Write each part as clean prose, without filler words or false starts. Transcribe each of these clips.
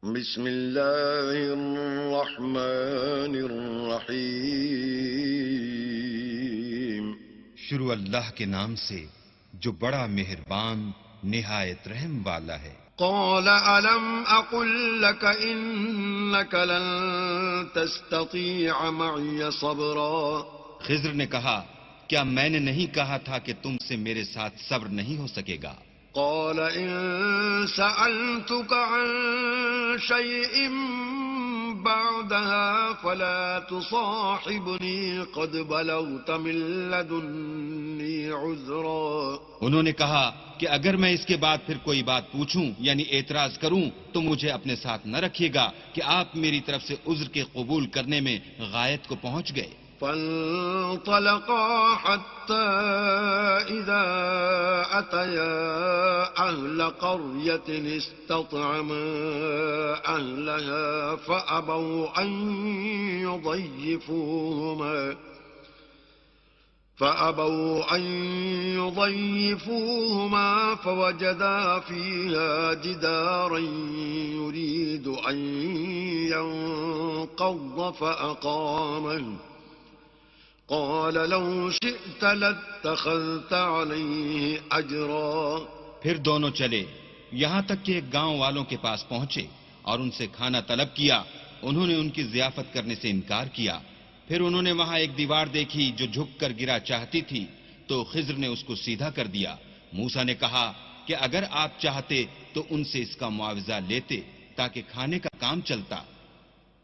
بسم الله الرحمن الرحیم. شروع اللہ کے نام سے جو بڑا مہربان نہایت رحم والا ہے. قال ألم أقل لك إنك لن تستطيع معي صبرا. خضر نے کہا کیا میں نے نہیں کہا تھا کہ تم سے میرے ساتھ صبر نہیں ہو سکے گا؟ قال إن سألتك عن شيء بعدها فلا تصاحبني قد بلغت من لدني عذرا. انہوں نے کہا کہ اگر میں اس کے بعد پھر کوئی بات پوچھوں یعنی اعتراض کروں تو مجھے اپنے ساتھ نہ رکھیے گا کہ آپ میری طرف سے عذر کے قبول کرنے میں غایت کو پہنچ گئے. فانطلقا حتى إذا أتيا أهل قرية استطعما أهلها فأبوا أن يضيفوهما فوجدا فيها جدارا يريد أن ينقض فأقامه. قال لو شئت لاتخذت عليه أجرا. پھر دونوں چلے یہاں تک کہ ایک گاؤں والوں کے پاس پہنچے اور ان سے کھانا طلب کیا. انہوں نے ان کی ضیافت کرنے سے انکار کیا. پھر انہوں نے وہاں ایک دیوار دیکھی جو جھک کر گرا چاہتی تھی تو خضر نے اس کو سیدھا کر دیا. موسیٰ نے کہا کہ اگر آپ چاہتے تو ان سے اس کا معاوضہ لیتے تاکہ کھانے کا کام چلتا.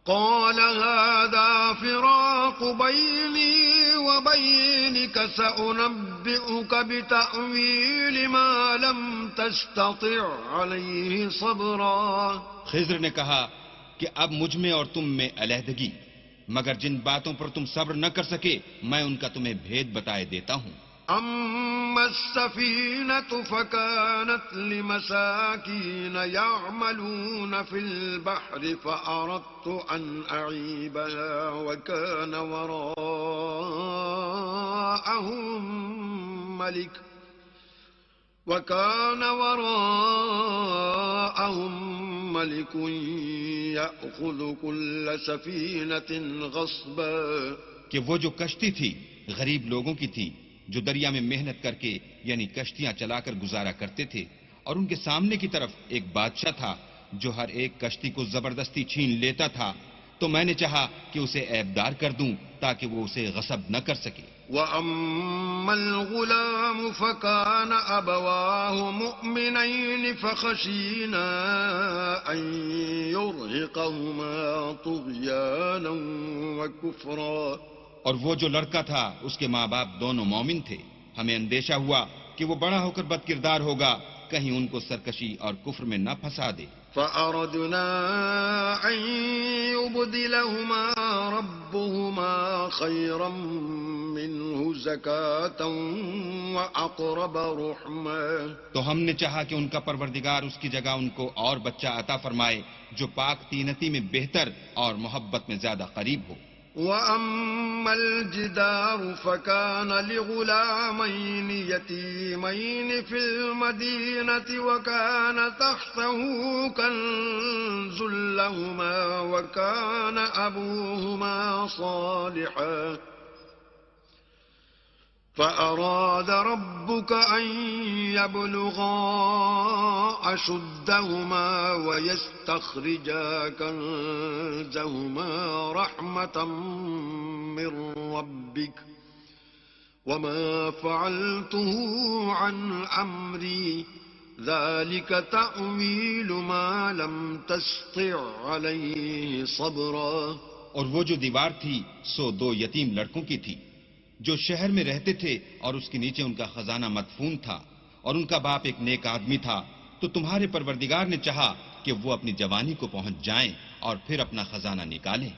قال هذا فراق بيني وبينك سأنبئك بتأويل ما لم تستطع عليه صبرا. خضر نے کہا کہ اب مجھ میں اور تم میں علیحدگی، مگر جن باتوں پر تم صبر نہ کر سکے میں ان کا تمہیں بھید بتائے دیتا ہوں. أما السفينة فكانت لمساكين يعملون في البحر فأردت أن أعيبها وكان وراءهم ملك يأخذ كل سفينة غصبا. کہ وہ جو کشتی تھی غریب لوگوں کی تھی جو دریا میں محنت کر کے یعنی کشتیاں چلا کر گزارا کرتے تھے، اور ان کے سامنے کی طرف ایک بادشاہ تھا جو ہر ایک کشتی کو زبردستی چھین لیتا تھا. تو میں نے چاہا کہ اسے عیبدار کر دوں تاکہ وہ اسے غصب نہ کر سکے. وَأَمَّا الْغُلَامُ فَكَانَ أَبَوَاهُ مُؤْمِنَيْنِ فَخَشِينَا أَن يُرْهِقَهُمَا طُغْيَانًا وَكُفْرًا. اور وہ جو لڑکا تھا اس کے ماں باپ دونوں مومن تھے. ہمیں اندیشہ ہوا کہ وہ بڑا ہو کر بد کردار ہوگا، کہیں ان کو سرکشی اور کفر میں نہ پھنسا دے. فَأَرَدْنَا أَن يُبْدِلَهُمَا رَبُّهُمَا خَيْرًا مِّنْهُ زَكَاةً وَأَقْرَبَ رُحْمًا. تو ہم نے چاہا کہ ان کا پروردگار اس کی جگہ ان کو اور بچہ عطا فرمائے جو پاک تینتی میں بہتر اور محبت میں زیادہ قریب ہو. وَأَمَّا الْجِدَارُ فَكَانَ لِغُلَامَيْنِ يَتِيمَيْنِ فِي الْمَدِينَةِ وَكَانَ تَحْتَهُ كَنزٌ لَّهُمَا وَكَانَ أَبُوهُمَا صَالِحًا فَأَرَادَ رَبُّكَ أَن يَبْلُغَا أَشُدَّهُمَا وَيَسْتَخْرِجَا كَنزَهُمَا رَحْمَةً مِّن رَّبِّكَ وَمَا فَعَلْتُهُ عَنْ أَمْرِي ذَلِكَ تَأْوِيلُ مَا لَمْ تَسْطِع عَلَيْهِ صَبْرًا. اور وہ جو دیوار تھی سو دو یتیم لڑکوں کی تھی جو شہر میں رہتے تھے اور اس کے نیچے ان کا خزانہ مدفون تھا، اور ان کا باپ ایک نیک آدمی تھا. تو تمہارے پروردگار نے چاہا کہ وہ اپنی جوانی کو پہنچ جائیں اور پھر اپنا خزانہ نکالیں.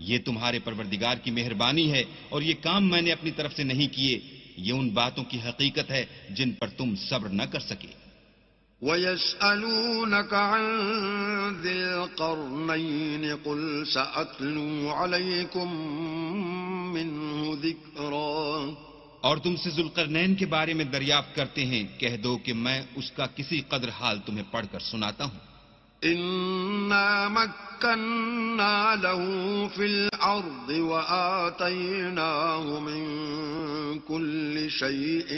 یہ تمہارے پروردگار کی مہربانی ہے اور یہ کام میں نے اپنی طرف سے نہیں کیے. یہ ان باتوں کی حقیقت ہے جن پر تم صبر نہ کر سکے. وَيَسْأَلُونَكَ عَنْ ذِي الْقَرْنَيْنِ قُلْ سَأَتْلُو عَلَيْكُمْ مِنْهُ ذِكْرًا. اور تم سے ذوالقرنین کے بارے میں دریافت کرتے ہیں، کہہ دو کہ میں اس کا کسی قدر حال تمہیں پڑھ کر سناتا ہوں. إنا مكنا له في الأرض وآتيناه من كل شيء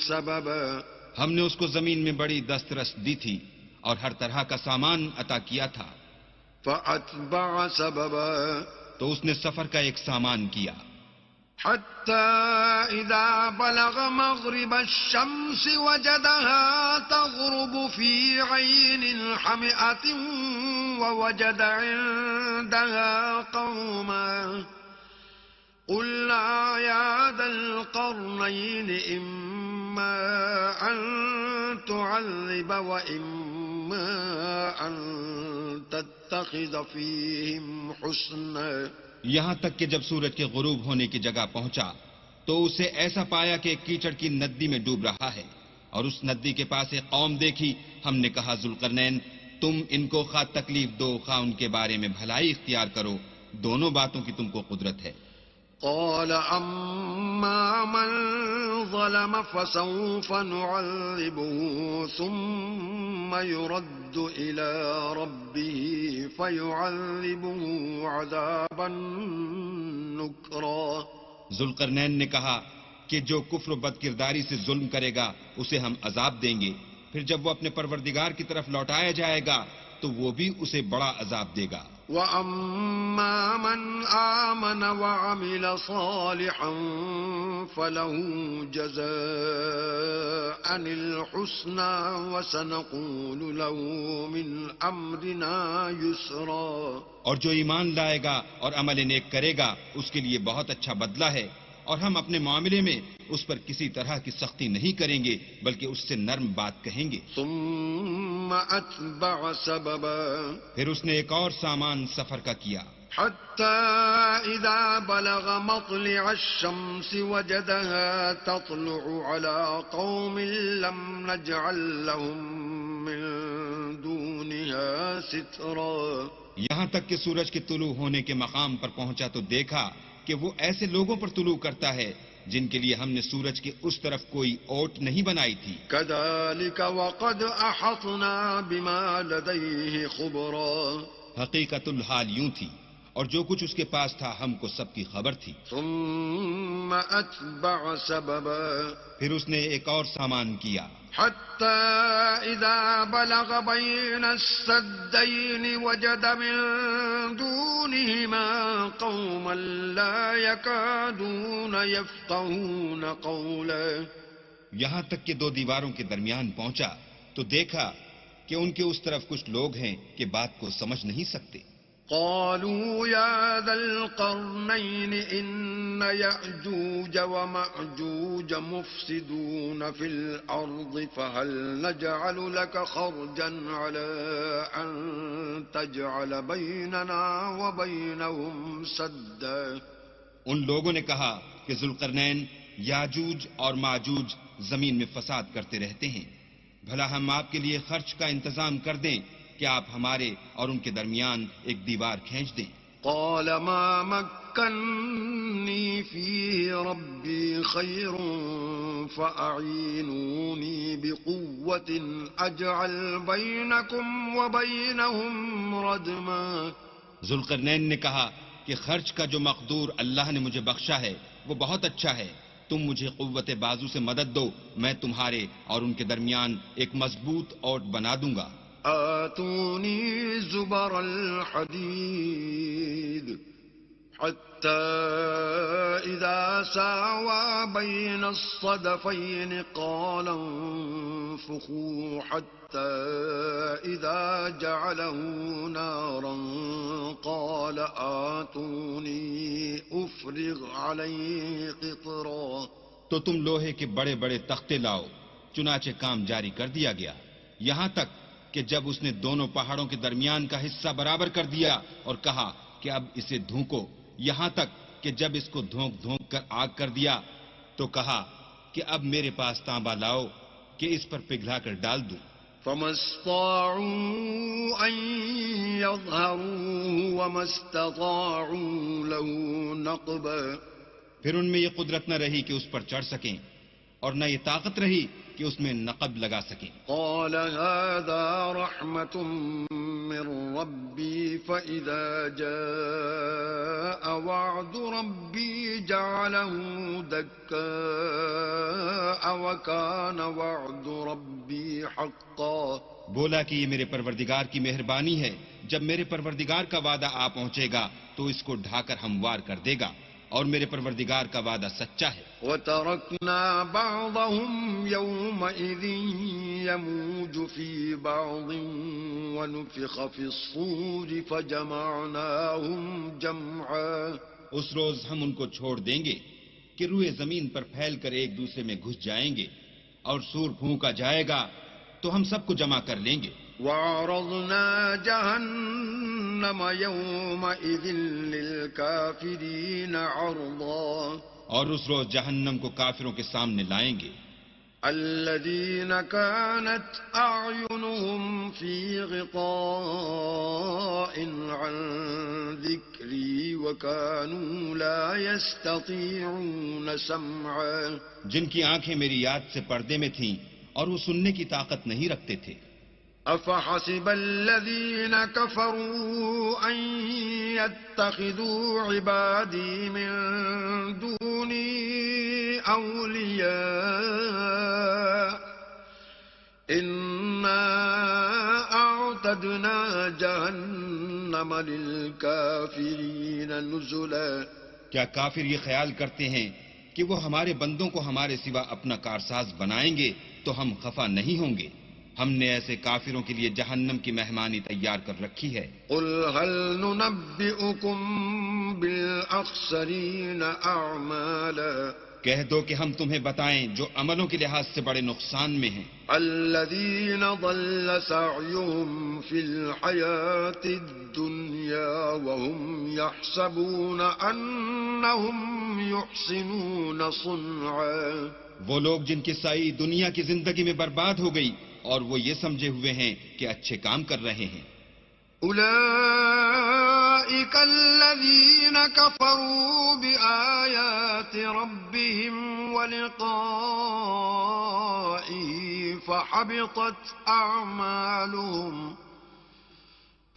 سببا. ہم نے اس کو زمین میں بڑی دسترس دی تھی اور ہر طرح کا سامان عطا کیا تھا. فأتبع سببا. تو اس نے سفر کا ایک سامان کیا. حتى إذا بلغ مغرب الشمس وجدها تغرب في عين حمئة ووجد عندها قوما قلنا يا ذا القرنين إما أن تعذب وإما أن تتخذ فيهم حسنا. یہاں تک کہ جب سورج کے غروب ہونے کی جگہ پہنچا تو اسے ایسا پایا کہ ایک کیچڑ کی ندی میں ڈوب رہا ہے اور اس ندی کے پاس ایک قوم دیکھی. ہم نے کہا ذوالقرنین تم ان کو خواہ تکلیف دو خواہ ان کے بارے میں بھلائی اختیار کرو، دونوں باتوں کی تم کو قدرت ہے. قال أما من ظلم فسوف نعذبه ثم يرد إلى ربه فيعذبه عذابا نكرا. ذوالقرنین نے کہا کہ جو کفر و بد کرداری سے ظلم کرے گا اسے ہم عذاب دیں گے، پھر جب وہ اپنے پروردگار کی طرف لوٹایا جائے گا تو وہ بھی اسے بڑا عذاب دے گا. وَأَمَّا مَنْ آمَنَ وَعَمِلَ صَالِحًا فَلَهُ جَزَاءً الْحُسْنَى وَسَنَقُولُ لَهُ مِنْ أَمْرِنَا يُسْرًا. اور جو ایمان لائے گا اور عمل نیک کرے گا اس کے لیے بہت اچھا بدلہ ہے، اور ہم اپنے معاملے میں اس پر کسی طرح کی سختی نہیں کریں گے بلکہ اس سے نرم بات کہیں گے. ثم أتبع سببا. پھر اس نے ایک اور سامان سفر کا کیا. حتى إذا بلغ مطلع الشمس وجدها تطلع على قوم لم نجعل لهم من دونها سترا. یہاں تک کہ سورج کے طلوع ہونے کے مقام پر پہنچا تو دیکھا کہ وہ ایسے لوگوں پر طلوع کرتا ہے جن کے لیے ہم نے سورج کے اس طرف کوئی اوٹ نہیں بنائی تھی. كذلك وقد أحطنا بما لديه خبرا. حقیقت الحال یوں تھی اور جو کچھ اس کے پاس تھا ہم کو سب کی خبر تھی. ثم أتبع سببا. پھر اس نے ایک اور سامان کیا. حتى إذا بلغ بين السدين وجد من دونهما قوما لا يكادون يفقهون قولا. یہاں تک کہ دو دیواروں کے درمیان پہنچا تو دیکھا کہ ان کے اس طرف کچھ لوگ ہیں کہ بات کو سمجھ نہیں سکتے. قالوا يا ذا القرنين إن يأجوج ومأجوج مفسدون في الأرض فهل نجعل لك خرجا على أن تجعل بيننا وبينهم سدا. ان لوگوں نے کہا کہ ذوالقرنین یاجوج اور ماجوج زمین میں فساد کرتے رہتے ہیں، بھلا ہم آپ کے لیے خرچ کا انتظام کر دیں کہ آپ ہمارے اور ان کے درمیان ایک دیوار کھینچ دیں. قال ما مكنني فيه ربي خير فأعينوني بقوة أجعل بينكم وبينهم ردما. ذوالقرنین نے کہا کہ خرچ کا جو مقدور اللہ نے مجھے بخشا ہے وہ بہت اچھا ہے، تم مجھے قوت بازو سے مدد دو، میں تمہارے اور ان کے درمیان ایک مضبوط اوٹ بنا دوں گا. آتوني زبر الحديد حتى إذا ساوى بين الصدفين قال انفخوا حتى إذا جعله نارا قال آتوني أفرغ عليه قطرا. تو تم لوہے کے بڑے بڑے تختے لاؤ. چنانچہ کام جاری کر دیا گیا یہاں تک کہ جب اس نے دونوں پہاڑوں کے درمیان کا حصہ برابر کر دیا اور کہا کہ اب اسے دھونکو، یہاں تک کہ جب اس کو دھونک دھونک کر آگ کر دیا تو کہا کہ اب میرے پاس تانبا لاؤ کہ اس پر پگھلا کر ڈال دوں. فما استطاعوا أن يظهروه وما استطاعوا له نقبا. پھر ان میں یہ قدرت نہ رہی کہ اس پر چڑھ سکیں اور نہ یہ طاقت رہی کہ اس میں نقب لگا سکیں. قال هذا رحمة من ربي فإذا جاء وعد ربي جعله دكاء وكان وعد ربي حقا. بولا کہ یہ میرے پروردگار کی مہربانی ہے، جب میرے پروردگار کا وعدہ آ پہنچے گا تو اس کو ڈھا کر ہموار کر دے گا، اور میرے پروردگار کا وعدہ سچا ہے. وَتَرَكْنَا بَعْضَهُمْ يَوْمَئِذٍ يَمُوجُ فِي بَعْضٍ وَنُفِخَ فِي الصُّورِ فَجَمَعْنَاهُمْ جَمْعًا. اس روز ہم ان کو چھوڑ دیں گے کہ روئے زمین پر پھیل کر ایک دوسرے میں گھس جائیں گے، اور سور پھونکا جائے گا تو ہم سب کو جمع کر لیں گے. وَعَرَضْنَا جَهَنَّمَ يَوْمَئِذٍ لِلْكَافِرِينَ عَرْضًا. اور اس روز جہنم کو کافروں کے سامنے لائیں گے. الَّذِينَ كَانَتْ أَعْيُنُهُمْ فِي غِطَاءٍ عَنْ ذِكْرِي وَكَانُوا لَا يَسْتَطِيعُونَ سَمْعًا. جن کی آنکھیں میری یاد سے پردے میں تھیں اور وہ سننے کی طاقت نہیں رکھتے تھے. أَفَحَسِبَ الَّذِينَ كَفَرُوا أَن يَتَّخِذُوا عِبَادِي مِن دُونِي أَوْلِيَاءَ إِنَّا أَعْتَدْنَا جَهَنَّمَ لِلْكَافِرِينَ نُزُلًا. کیا کافر یہ خیال کرتے ہیں کہ وہ ہمارے بندوں کو ہمارے سوا اپنا کارساز بنائیں گے تو ہم خفا نہیں ہوں گے؟ ہم نے ایسے کافروں کے لیے جہنم کی مہمانی تیار کر رکھی ہے. قل هل ننبئكم بالأخسرين أعمالا. کہہ دو کہ ہم تمہیں بتائیں جو عملوں کے لحاظ سے بڑے نقصان میں ہیں. الذين ضل سعيهم في الحياة الدنيا وهم يحسبون أنهم يحسنون صنعا. وہ لوگ جن کی سائی دنیا کی زندگی میں برباد ہو گئی اور وہ یہ سمجھے ہوئے ہیں کہ اچھے کام کر رہے ہیں. أولئك الذين كفروا بآيات ربهم ولقائه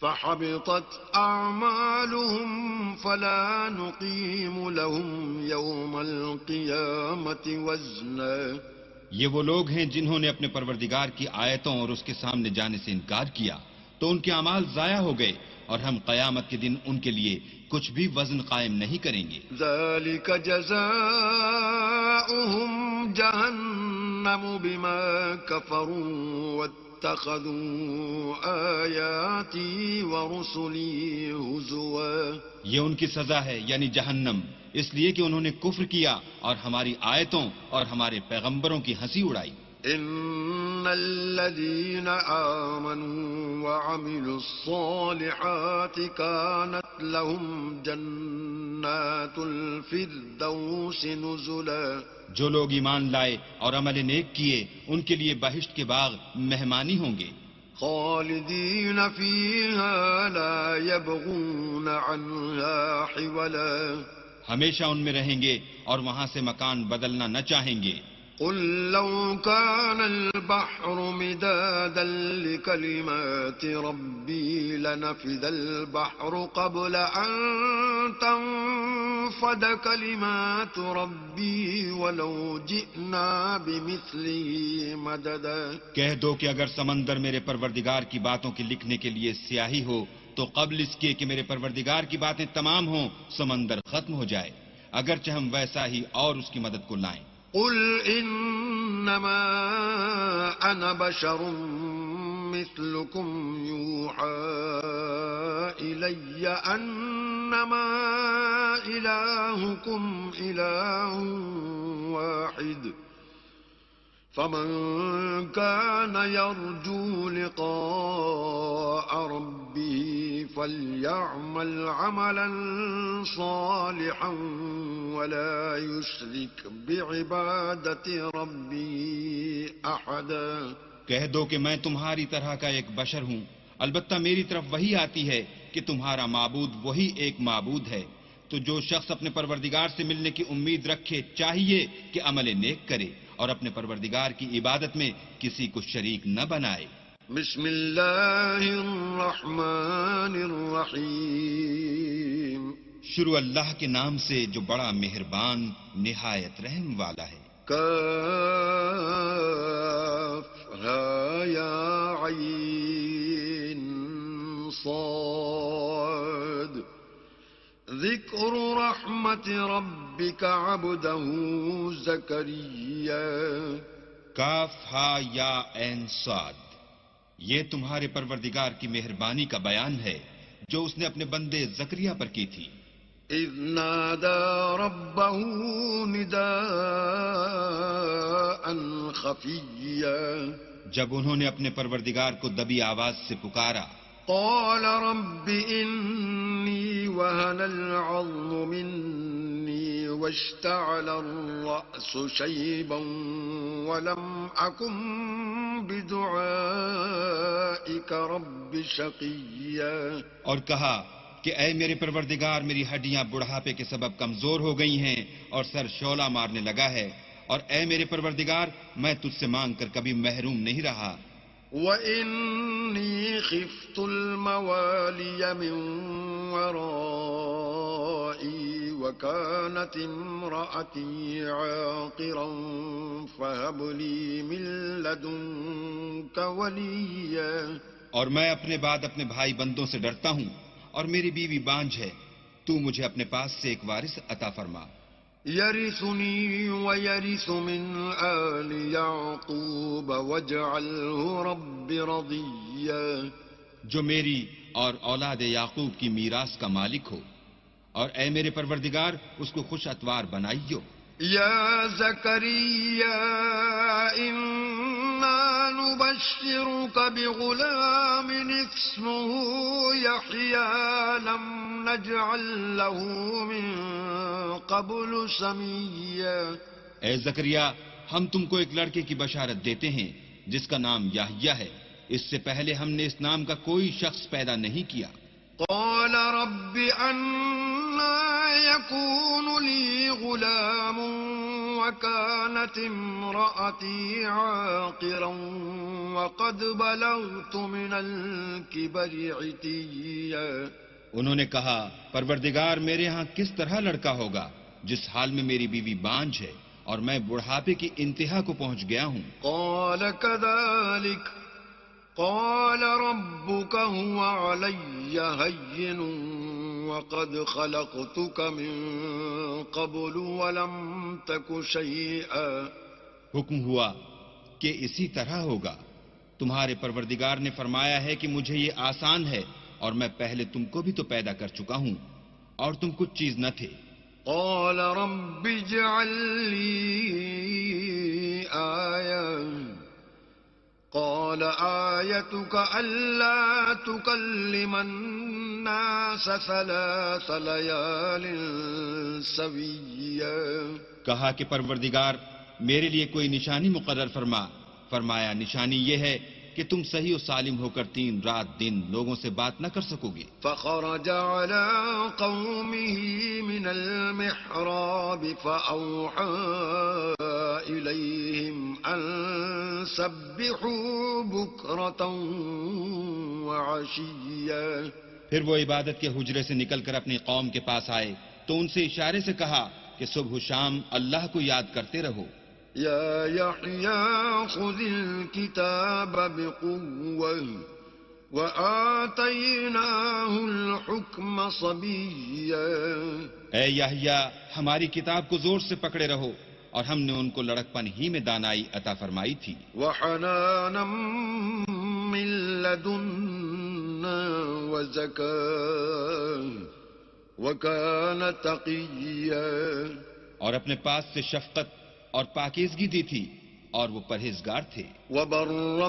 فحبطت أعمالهم فلا نقيم لهم يوم القيامة وزنا. یہ وہ لوگ ہیں جنہوں نے اپنے پروردگار کی آیتوں اور اس کے سامنے جانے سے انکار کیا تو ان کے اعمال ضائع ہو گئے، اور ہم قیامت کے دن ان کے لیے کچھ بھی وزن قائم نہیں کریں گے. ذلك جزاؤهم جهنم بما كفروا واتخذوا آياتي ورسلي هزوا. یہ ان کی سزا ہے یعنی جہنم، اس لیے کہ انہوں نے کفر کیا اور ہماری آیتوں اور ہمارے پیغمبروں کی ہنسی اڑائی. ان الذين آمنوا وعملوا الصالحات كانت لهم جنات الفردوس نزلا. جو لوگ ایمان لائے اور عمل نیک کیے ان کے لیے بہشت کے باغ مہمانی ہوں گے. خالدين فيها لا يبغون عنها حولا. ہمیشہ ان میں رہیں گے اور وہاں سے مکان بدلنا نہ چاہیں گے. قل لو كان البحر مدادا لكلمات ربي لنفذ البحر قبل أن تنفد كلمات ربي ولو جئنا بمثله مددا. کہہ دو کہ اگر سمندر میرے پروردگار کی باتوں کے لکھنے کے لیے سیاہی ہو تو قبل اس کے کہ میرے پروردگار کی باتیں تمام ہوں سمندر ختم ہو جائے، اگرچہ ہم ویسا ہی اور اس کی مدد کو لائیں. قل إنما أنا بشر مثلكم يوحى إلي أنما إلهكم إله واحد فمن كان يرجو لقاء ربه فليعمل عملا صالحا ولا يشرك بعبادة ربه أحدا. کہہ دو کہ میں تمہاری طرح کا ایک بشر ہوں، البتہ میری طرف وہی آتی ہے کہ تمہارا معبود وہی ایک معبود ہے، تو جو شخص اپنے پروردگار سے ملنے کی امید رکھے چاہیے کہ عمل نیک کرے اور اپنے پروردگار کی عبادت میں کسی کو شریک نہ بنائے۔ بسم اللہ الرحمن الرحیم۔ شروع اللہ کے نام سے جو بڑا مہربان نہایت رحم والا ہے۔ کاف ہا یا عین صاد ذکر رحمت ربک عبدہ زکریا۔ کاف ہا یا عین صاد، یہ تمہارے پروردگار کی مہربانی کا بیان ہے جو اس نے اپنے بندے زکریا پر کی تھی۔ اذ نادى ربه نداء خفيا، جب انہوں نے اپنے پروردگار کو دبی آواز سے پکارا۔ قال رب إني وهن العظم مني واشتعل الرأس شيبا ولم أكن بدعائك رب شقيا۔ اور کہا کہ اے میرے پروردگار، میری ہڈیاں بڑھاپے کے سبب کمزور ہو گئی ہیں اور سر شعلہ مارنے لگا ہے، اور اے میرے پروردگار میں تجھ سے مانگ کر کبھی محروم نہیں رہا۔ وَإِنِّي خِفْتُ الْمَوَالِيَ مِنْ وَرَائِي وَكَانَتِ امْرَأَتِي عَاقِرًا فَهَبْ لِي مِنْ لَدُنْكَ وَلِيًّا۔ اور میں اپنے بعد اپنے بھائی بندوں سے ڈرتا ہوں، اور میری بیوی بانجھ ہے، تو مجھے اپنے پاس سے ایک وارث عطا فرما۔ يرثني ويرث من آل يعقوب واجعله رب رضيا۔ جو میری اور اولاد یعقوب کی میراث کا مالک ہو، اور اے میرے پروردگار اس کو خوش اتوار بنائیو۔ يا زكريا إنا نبشرك بغلام اسمه يحيى لم نجعل له من قبل سميا۔ اے زکریا، ہم تم کو ایک لڑکے کی بشارت دیتے ہیں جس کا نام یحییٰ ہے، اس سے پہلے ہم نے اس نام کا کوئی شخص پیدا نہیں کیا۔ قال رب أنا يكون لي غلام وكانت امرأتي عاقرا وقد بلغت من الكبر عتيا۔ انہوں نے کہا پروردگار میرے ہاں کس طرح لڑکا ہوگا جس حال میں میری بیوی بانجھ ہے اور میں بڑھاپے کی انتہا کو پہنچ گیا ہوں۔ قال كذلك قال ربك هو علي هين وقد خلقتك من قبل ولم تك شيئا۔ حکم ہوا کہ اسی طرح ہوگا، تمہارے پروردگار نے فرمایا ہے کہ مجھے یہ آسان ہے، اور میں پہلے تم کو بھی تو پیدا کر چکا ہوں اور تم کچھ چیز نہ تھے۔ قال رب اجعل لي آية قال آيتك ألا تكلم الناس 3 ليال سويا۔ کہا کہ پروردگار میرے لیے کوئی نشانی مقرر فرما۔ فرمایا نشانی یہ ہے کہ تم صحیح و سالم ہو کر 3 رات دن لوگوں سے بات نہ کر سکو گے۔ فخرج على قومه من المحراب فأوحى إليهم أن سبحوا بكرة وعشيا۔ پھر وہ عبادت کے حجرے سے نکل کر اپنی قوم کے پاس آئے تو ان سے اشارے سے کہا کہ صبح و شام اللہ کو یاد کرتے رہو۔ يا يحيى خذ الكتاب بقوة وآتيناه الحكم صبيا۔ اے یحییٰ ہماری کتاب کو زور سے پکڑے رہو، اور ہم نے ان کو لڑکپن ہی میں دانائی عطا فرمائی تھی۔ وحنانا من لدنا وزكاة وكان تقيا۔ اور اپنے پاس سے شفقت اور پاکیزگی دی تھی، اور وہ پرہیزگار تھے۔ وبرا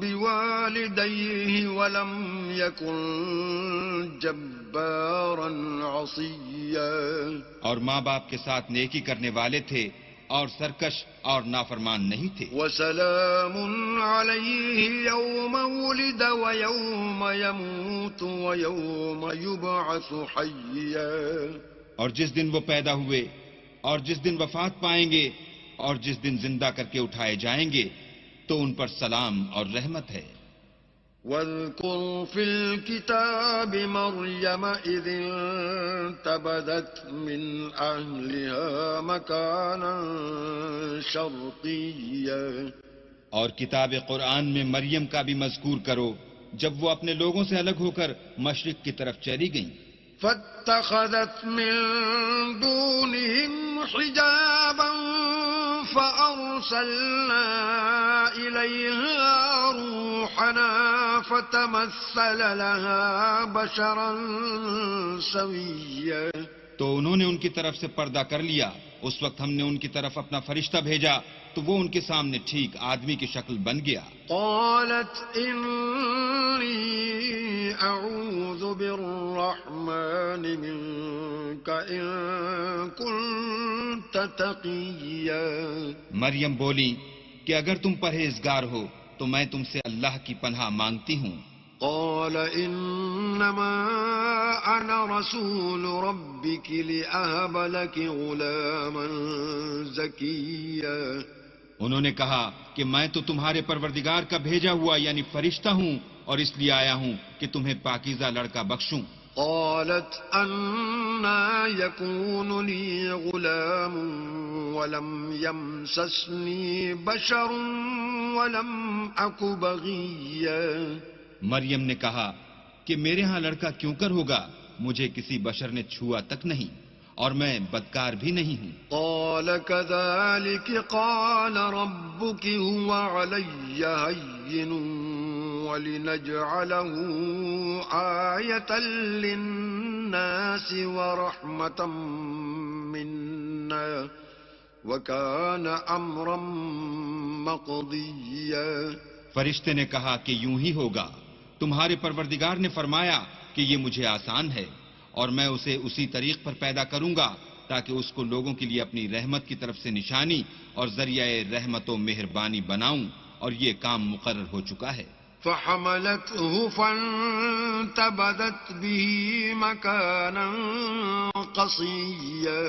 بوالديه ولم يكن جبارا عصيا۔ اور ماں باپ کے ساتھ نیکی کرنے والے تھے اور سرکش اور نافرمان نہیں تھے۔ وسلام عليه يوم ولد ويوم يموت ويوم يبعث حيا۔ اور جس دن وہ پیدا ہوئے اور جس دن وفات پائیں گے اور جس دن زندہ کر کے اٹھائے جائیں گے تو ان پر سلام اور رحمت ہے۔ واذكر في الكتاب مريم إذ انتبذت من أهلها مكانا شرقيا، اور کتاب قرآن میں مریم کا بھی مذکور کرو جب وہ اپنے لوگوں سے الگ ہو کر مشرق کی طرف چلی گئیں۔ فاتخذت من دونهم حجابا فأرسلنا إليها روحنا فتمثل لها بشرا سويا، تو انہوں نے ان کی طرف سے پردہ کر لیا۔ اس وقت ہم نے ان کی طرف اپنا فرشتہ بھیجا تو وہ ان کے سامنے ٹھیک آدمی کی شکل بن گیا۔ قالت إني أعوذ بالرحمن منك إن كنت تقيا، مریم بولی کہ اگر تم پرہیزگار ہو تو میں تم سے اللہ کی پناہ مانگتی ہوں۔ قال إنما أنا رسول ربك لأهب لك غلاما زكيا، انہوں نے کہا کہ میں تو تمہارے پروردگار کا بھیجا ہوا یعنی فرشتہ ہوں اور اس لیے آیا ہوں کہ تمہیں پاکیزہ لڑکا بخشوں۔ قالت أنا يكون لي غلام ولم يمسسني بشر ولم أك بغيا، مریم نے کہا کہ میرے ہاں لڑکا کیوں کر ہوگا، مجھے کسی بشر نے چھوا تک نہیں اور میں بدکار بھی نہیں ہوں۔ قال كذلك قال ربك هو علي هين ولنجعله آية للناس ورحمة منا وكان أمرا مقضيا۔ فرشتے نے کہا کہ یوں ہی ہوگا، تمہارے پروردگار نے فرمایا کہ یہ مجھے آسان ہے اور میں اسے اسی طریق پر پیدا کروں گا تاکہ اس کو لوگوں کے لیے اپنی رحمت کی طرف سے نشانی اور ذریعہ رحمت و مہربانی بناؤں، اور یہ کام مقرر ہو چکا ہے۔ فحملته فانتبذت به مكانا قصيا،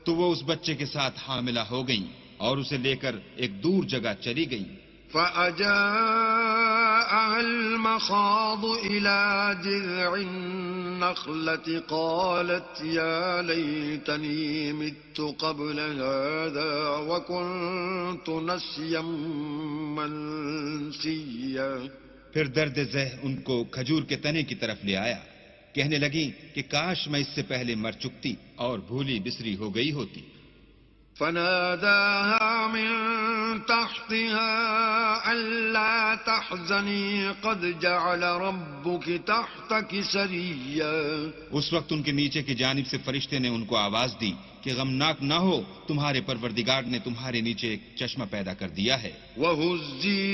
تو وہ اس بچے کے ساتھ حاملہ ہو گئیں اور اسے لے کر ایک دور جگہ چلی گئیں۔ فأجاءها المخاض إلى جذع النخلة قالت يا ليتني مت قبل هذا وكنت نسيا منسيا، پھر درد ذہ ان کو کھجور کے تنے کی طرف لے آیا، کہنے لگی کہ کاش میں اس سے پہلے مر چکتی اور بھولی بسری ہو گئی ہوتی۔ فناداها من تحتها ألا تحزني قد جعل ربك تحتك سريا، اس وقت ان کے نیچے کی جانب سے فرشتے نے ان کو آواز دی کہ غمناک نہ ہو، تمہارے پروردگار نے تمہارے نیچے ایک چشمہ پیدا کر دیا ہے۔ وَهُزِّي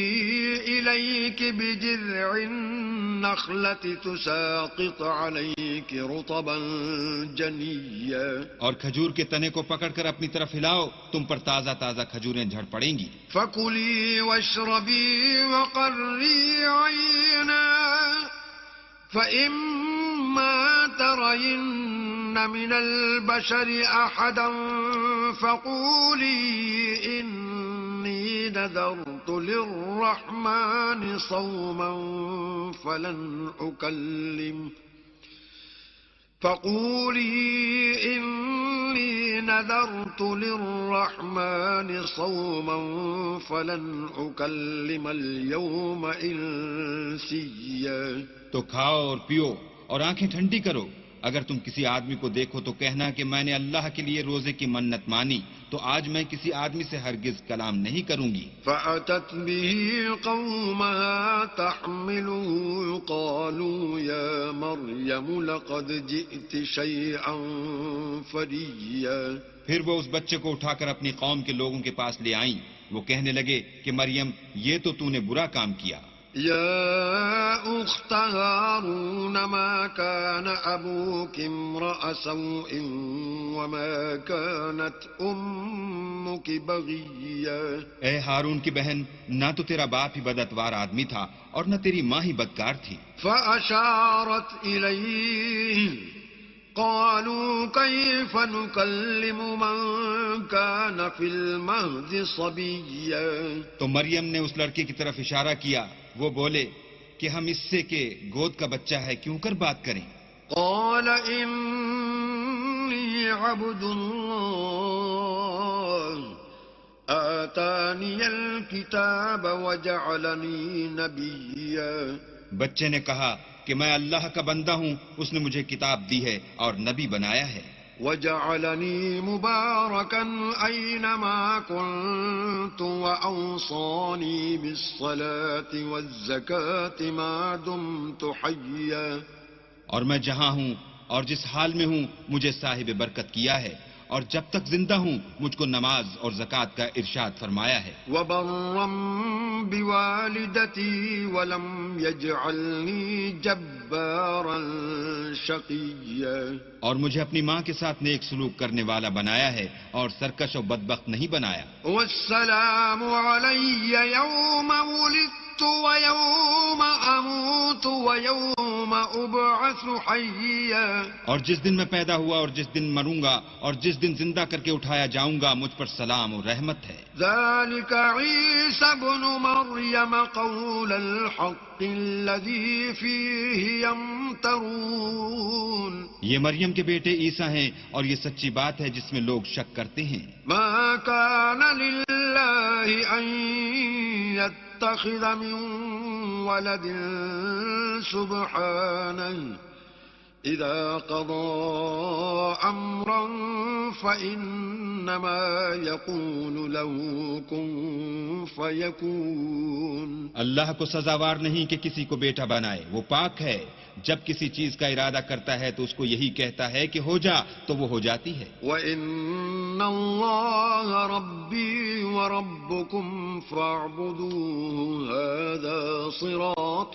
إِلَيْكِ بِجِذْعِ النَّخْلَةِ تُسَاقِطْ عَلَيْكِ رُطَبًا جَنِيًّا، اور کھجور کے تنے کو پکڑ کر اپنی طرف ہلاؤ، تم پر تازہ تازہ کھجوریں جھڑ پڑیں گی۔ فَكُلِي وَاشْرَبِي وَقَرِّي عَيْنًا فَإِمَّا تَرَيِنَّ مِنَ الْبَشَرِ أَحَدًا فَقُولِي إِنِّي نَذَرْتُ لِلرَّحْمَنِ صَوْمًا فَلَنْ أُكَلِّمَ الْيَوْمَ إِنسِيًّا، تو کھاؤ اور پیو اور آنکھیں ٹھنڈی کرو، اگر تم کسی آدمی کو دیکھو تو کہنا کہ میں نے اللہ کے لیے روزے کی منت مانی، تو آج میں کسی آدمی سے ہرگز کلام نہیں کروں گی۔ فأتت به قومها تحمله قالوا يا مريم لقد جئت شيئا فريا، پھر وہ اس بچے کو اٹھا کر اپنی قوم کے لوگوں کے پاس لے آئیں، وہ کہنے لگے کہ مریم یہ تو نے برا کام کیا۔ يا أخت هارون ما كان أبوك امرأ سوء وما كانت أمك بغيا، اے ہارون کی بہن، نہ تو تیرا باپ ہی بداتوار آدمی تھا اور نہ تیری ماں ہی بدکار تھی۔ فأشارت إليه قالوا كيف نكلم من كان في المهد صبيا. تو مریم نے اس لڑکے کی طرف اشارہ کیا. وہ بولے کہ ہم اس سے کہ گود کا بچہ ہے کیوں کر بات کریں. قال إني عبد الله آتاني الكتاب وجعلني نبيا. بچے نے کہا کہ میں اللہ کا بندہ ہوں، اس نے مجھے کتاب دی ہے اور نبی بنایا ہے. وجعلني مباركا أينما كنت وأوصاني بالصلاة والزكاة ما دمت حيا. اور میں جہاں ہوں اور جس حال میں ہوں مجھے صاحب برکت کیا ہے، اور جب تک زندہ ہوں مجھ کو نماز اور زکوٰۃ کا ارشاد فرمایا ہے. وبرا بوالدتي ولم يجعلني جبارا شقيا. اور مجھے اپنی ماں کے ساتھ نیک سلوک کرنے والا بنایا ہے اور سرکش و بدبخت نہیں بنایا. والسلام علي يوم ولدت ويوم أموت ويوم أبعث حيا. اور جس دن میں پیدا ہوا اور جس دن مروں گا اور جس دن زندہ کر کے اٹھایا جاؤں گا مجھ پر سلام اور رحمت ہے. ذلك عيسى ابن مريم قول الحق الذي فيه يمترون. یہ مریم کے بیٹے عیسیٰ ہیں اور یہ سچی بات ہے جس میں لوگ شک کرتے ہیں. ما كان لله أن يتخذ من ولد سبحانه إذا قضى أمرا فإنما يقول له كن فيكون. اللہ کو سزاوار نہیں کہ کسی کو بیٹا بنائے، وہ پاک ہے. جب کسی چیز کا ارادہ کرتا ہے تو اس کو یہی کہتا ہے کہ ہو جا تو وہ ہو جاتی ہے. وَإِنَّ اللَّهَ رَبِّي وَرَبُّكُمْ فَاعْبُدُوهُ هَذَا صِرَاطٌ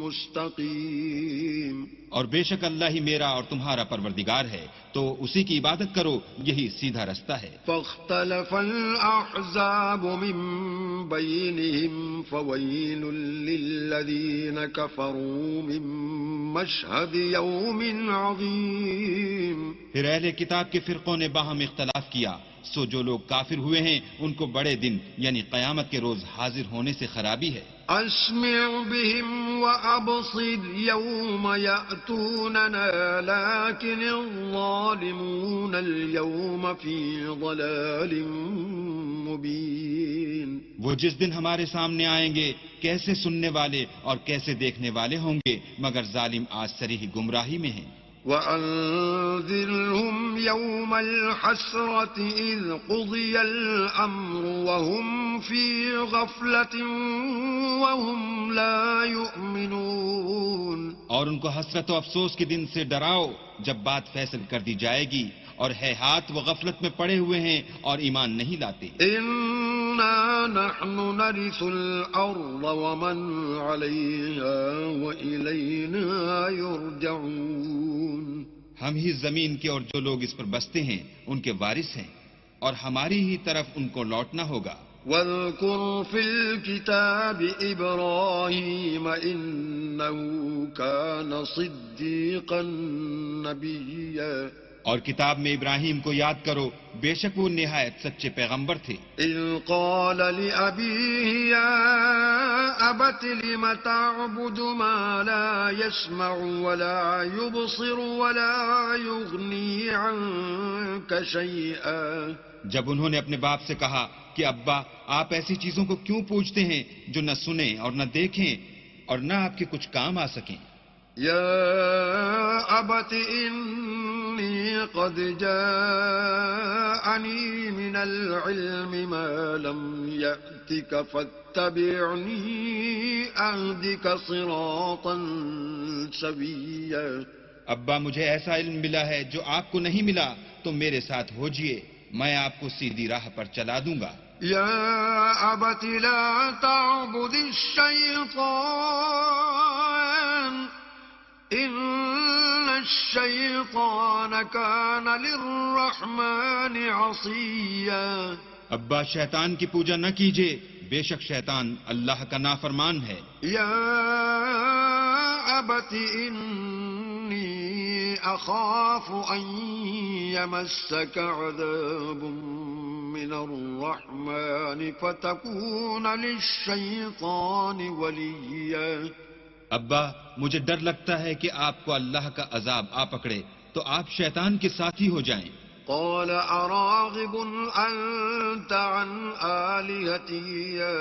مُسْتَقِيمٌ. اور بے شک اللہ ہی میرا اور تمہارا پروردگار ہے، تو اسی کی عبادت کرو، یہی سیدھا رستہ ہے. فاختلف الأحزاب من بينهم فويل للذين كفروا من مشهد يوم عظيم. پھر اہل کتاب کے فرقوں نے باہم اختلاف کیا، سو جو لوگ کافر ہوئے ہیں ان کو بڑے دن یعنی قیامت کے روز حاضر ہونے سے خرابی ہے. أسمع بهم وأبصر يوم يأتوننا لكن الظالمون اليوم في ضلال مبين. وہ جس دن ہمارے سامنے آئیں گے کیسے سننے والے اور کیسے دیکھنے والے ہوں گے، مگر ظالم آج صریح گمراہی میں ہیں. وأنذرهم يوم الحسرة إذ قضي الأمر وهم في غفلة وهم لا يؤمنون. اور ان کو حسرت و افسوس کے دن سے ڈراؤ جب بات فیصل کر دی جائے گی اور ہے ہاتھ وہ غفلت میں پڑے ہوئے ہیں اور ایمان نہیں لاتے. إنا نحن نرث الأرض ومن عليها وإلينا يرجعون. ہم ہی زمین کے اور جو لوگ اس پر بستے ہیں ان کے وارث ہیں اور ہماری ہی طرف ان کو لوٹنا ہوگا. واذكر في الكتاب إبراهيم إنه كان صديقا نبيا. اور کتاب میں ابراہیم کو یاد کرو، بے شک وہ نہایت سچے پیغمبر تھے. إذ قال لأبيه يا أبت لم تعبد ما لا يسمع ولا يبصر ولا يغني عنك شيئا. جب انہوں نے اپنے باپ سے کہا کہ ابا آپ ایسی چیزوں کو کیوں پوجتے ہیں جو نہ سنیں اور نہ دیکھیں اور نہ آپ کے کچھ کام آ سکیں. يا أبت إني قد جاءني من العلم ما لم يأتك فاتبعني أهدك صراطا سويا. ابا مجھے ایسا علم ملا ہے جو آپ کو نہیں ملا، تم میرے ساتھ ہوجئے، میں آپ کو سیدھی راہ پر چلا دوں گا. يا أبت لا تعبد الشيطان إن الشيطان كان للرحمن عصيا. ابا شیطان کی پوجا نہ کیجیے، بے شک شیطان اللہ کا نافرمان ہے. يا أبت إني أخاف أن يمسك عذاب من الرحمن فتكون للشيطان وليا ابا مجھے ڈر لگتا ہے کہ آپ کو اللہ کا عذاب آ پکڑے تو آپ شیطان کے ساتھی ہو جائیں۔ قال أراغب أنت عن آلهتي يا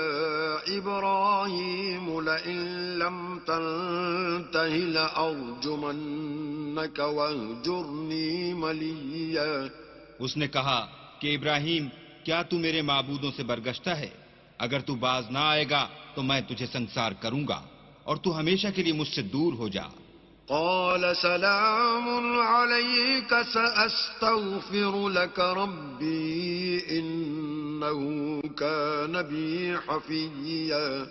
إبراهيم لئن لم تنته لأرجمنك واهجرني مليا۔ اس نے کہا کہ ابراہیم کیا تو میرے معبودوں سے برگشتہ ہے؟ اگر تو باز نہ آئے گا تو میں تجھے سنسار کروں گا اور تو ہمیشہ کے لیے مجھ سے دور ہو جا۔ قال سلام عليك سأستغفر لك ربي إنه كان بي حفيا۔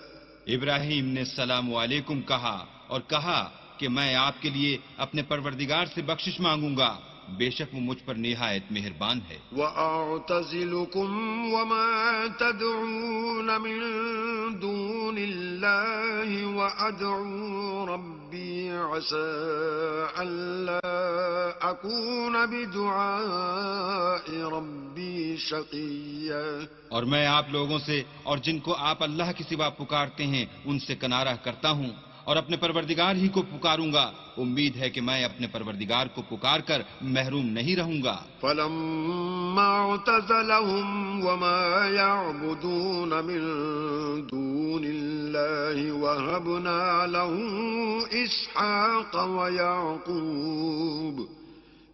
ابراہیم نے السلام علیکم کہا اور کہا کہ میں آپ کے لیے اپنے پروردگار سے بخشش مانگوں گا، بے شک وہ مجھ پر نہایت مہربان ہے۔ وَأَعْتَزِلُكُمْ وَمَا تَدْعُونَ مِن دُونِ اللَّهِ وَأَدْعُو رَبِّي عَسَىٰ أَلَّا أَكُونَ بِدُعَاءِ رَبِّي شَقِيًّا۔ اور میں آپ لوگوں سے اور جن کو آپ اللہ کے سوا پکارتے ہیں ان سے کنارہ کرتا ہوں اور اپنے پروردگار ہی کو پکاروں گا، امید ہے کہ میں اپنے پروردگار کو پکار کر محروم نہیں رہوں گا۔ فَلَمَّا اعْتَزَلَهُمْ وَمَا يَعْبُدُونَ مِن دُونِ اللَّهِ وَهَبْنَا لَهُ إِسْحَاقَ وَيَعْقُوبَ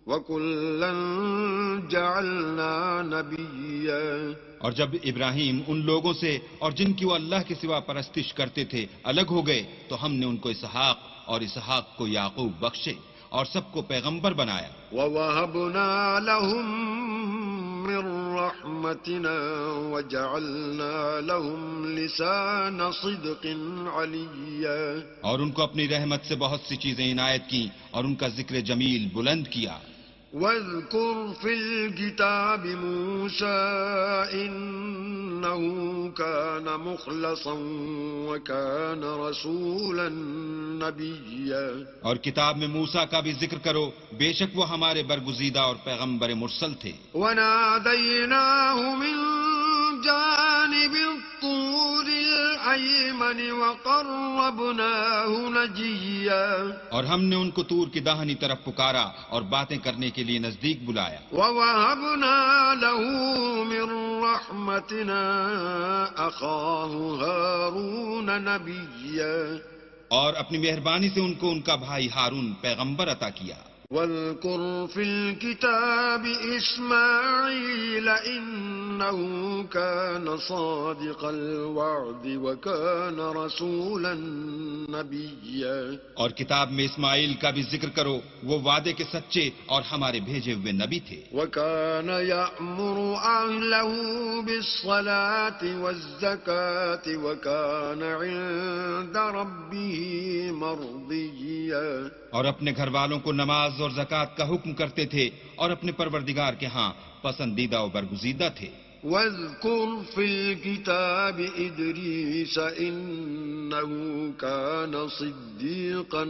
وَكُلًّا جَعَلْنَا نَبِيًّا۔ اور جب ابراہیم ان لوگوں سے اور جن کی وہ اللہ کے سوا پرستش کرتے تھے الگ ہو گئے تو ہم نے ان کو اسحاق اور اسحاق کو یعقوب بخشے اور سب کو پیغمبر بنایا۔ وَوَهَبْنَا لَهُم مِّن رَّحْمَتِنَا وَجَعَلْنَا لَهُمْ لِسَانَ صِدْقٍ عَلِيًّا۔ اور ان کو اپنی رحمت سے بہت سی چیزیں عنایت کی اور ان کا ذکر جمیل بلند کیا۔ واذكر في الكتاب موسى إنه كان مخلصا وكان رسولا نبيا۔ اور کتاب میں موسیٰ کا بھی ذکر کرو، بے شک وہ ہمارے برگزیدہ اور پیغمبر مرسل تھے۔ وناديناه من جانب الطور الأيمن وقربناه نجيا۔ اور ہم نے ان کو طور کی داہنی طرف پکارا اور باتیں کرنے کے لیے نزدیک بلایا۔ وَوَهَبْنَا لَهُ مِن رَّحْمَتِنَا أَخَاهُ هَارُونَ نَبِيًّا۔ اور اپنی مہربانی سے ان کو ان کا بھائی ہارون پیغمبر عطا کیا۔ واذكر في الكتاب إسماعيل إنه كان صادق الوعد وكان رسولا نبيا۔ اور کتاب میں اسماعیل کا بھی ذکر کرو، وہ وعدے کے سچے اور ہمارے بھیجے ہوئے نبی تھے۔ وكان يأمر أهله بالصلاة والزكاة وكان عند ربه مرضيا۔ اور اپنے گھر والوں کو نماز اور زکوٰۃ کا حکم کرتے تھے اور اپنے پروردگار کے ہاں پسندیدہ و برگزیدہ تھے۔ واذكر في الكتاب إدريس إنه كان صديقا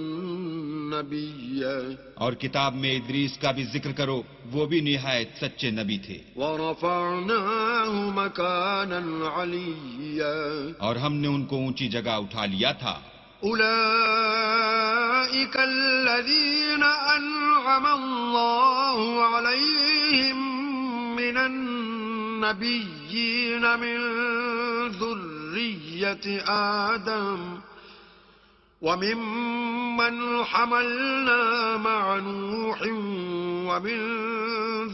نبيا۔ اور کتاب میں ادریس کا بھی ذکر کرو، وہ بھی نہایت سچے نبی تھے۔ ورفعناه مكانا عليا۔ اور ہم نے ان کو اونچی جگہ اٹھا لیا تھا۔ أولئك الذين أنعم الله عليهم من النبيين من ذرية آدم وممن حملنا مع نوح ومن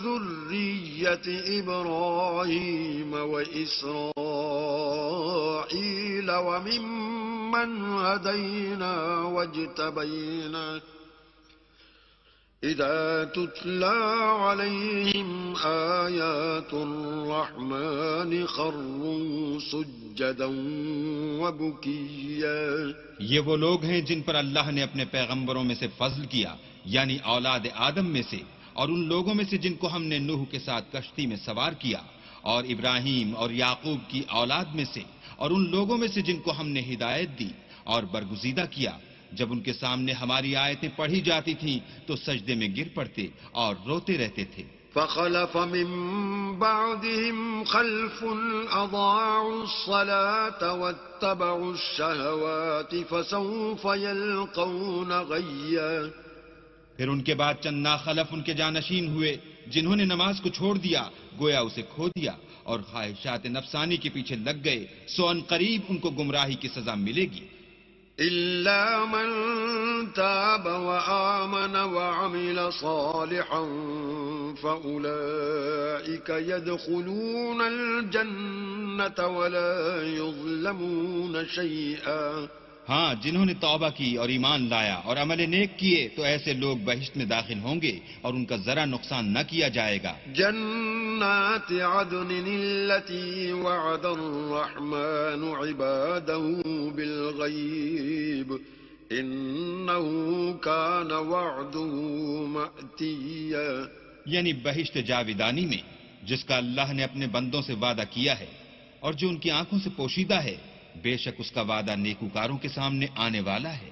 ذرية إبراهيم وإسرائيل وممن هدينا واجتبينا إذا تتلى عليهم آيات الرحمن خروا سجدا وبكيا۔ یہ وہ لوگ ہیں جن پر اللہ نے اپنے پیغمبروں میں سے فضل کیا، یعنی اولاد آدم میں سے، اور ان لوگوں میں سے جن کو ہم نے نوح کے ساتھ کشتی میں سوار کیا، اور ابراہیم اور یعقوب کی اولاد میں سے، اور ان لوگوں میں سے جن کو ہم نے ہدایت دی اور برگزیدہ کیا، جب ان کے سامنے ہماری آیتیں پڑھی جاتی تھیں تو سجدے میں گر پڑتے اور روتے رہتے تھے. فخلف من بعدهم خلف أضاعوا الصلاة واتبعوا الشهوات فسوف يلقون غيا. پھر ان کے بعد چند ناخلف ان کے جانشین ہوئے جنہوں نے نماز کو چھوڑ دیا، گویا اسے کھو دیا اور خواہشات نفسانی کے پیچھے لگ گئے، سو ان قریب ان کو گمراہی کی سزا ملے گی. إلا من تاب وآمن وعمل صالحا فأولئك يدخلون الجنة ولا يظلمون شيئا. ہاں، جنہوں نے توبہ کی اور ایمان لایا اور عمل نیک کیے تو ایسے لوگ بہشت میں داخل ہوں گے اور ان کا ذرا نقصان نہ کیا جائے گا. جنات عدن التي وعد الرحمن عباده بالغيب إنه كان وعده مأتيا. یعنی بہشت جاویدانی میں جس کا اللہ نے اپنے بندوں سے وعدہ کیا ہے اور جو ان کی آنکھوں سے پوشیدہ ہے، بے شک اس کا وعدہ نیکوکاروں کے سامنے آنے والا ہے.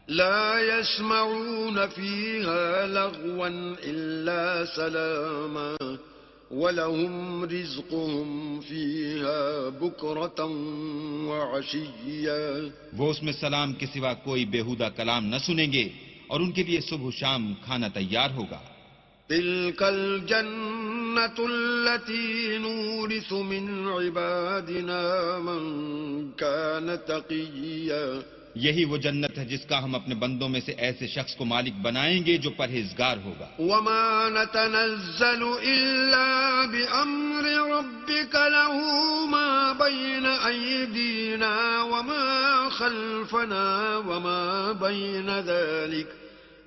لا يسمعون فيها لغوا إلا سلاما ولهم رزقهم فيها بكرة وعشيا. وہ اس میں سلام کے سوا کوئی بیہودہ کلام نہ سنیں گے اور ان کے لیے صبح و شام کھانا تیار ہوگا. تلك الجنة التي نورث من عبادنا من كان تقيا. یہی وہ جنت ہے جس کا ہم اپنے بندوں میں سے ایسے شخص کو مالک بنائیں گے جو پرہیزگار ہوگا. وما نتنزل إلا بأمر ربك له ما بين أيدينا وما خلفنا وما بين ذلك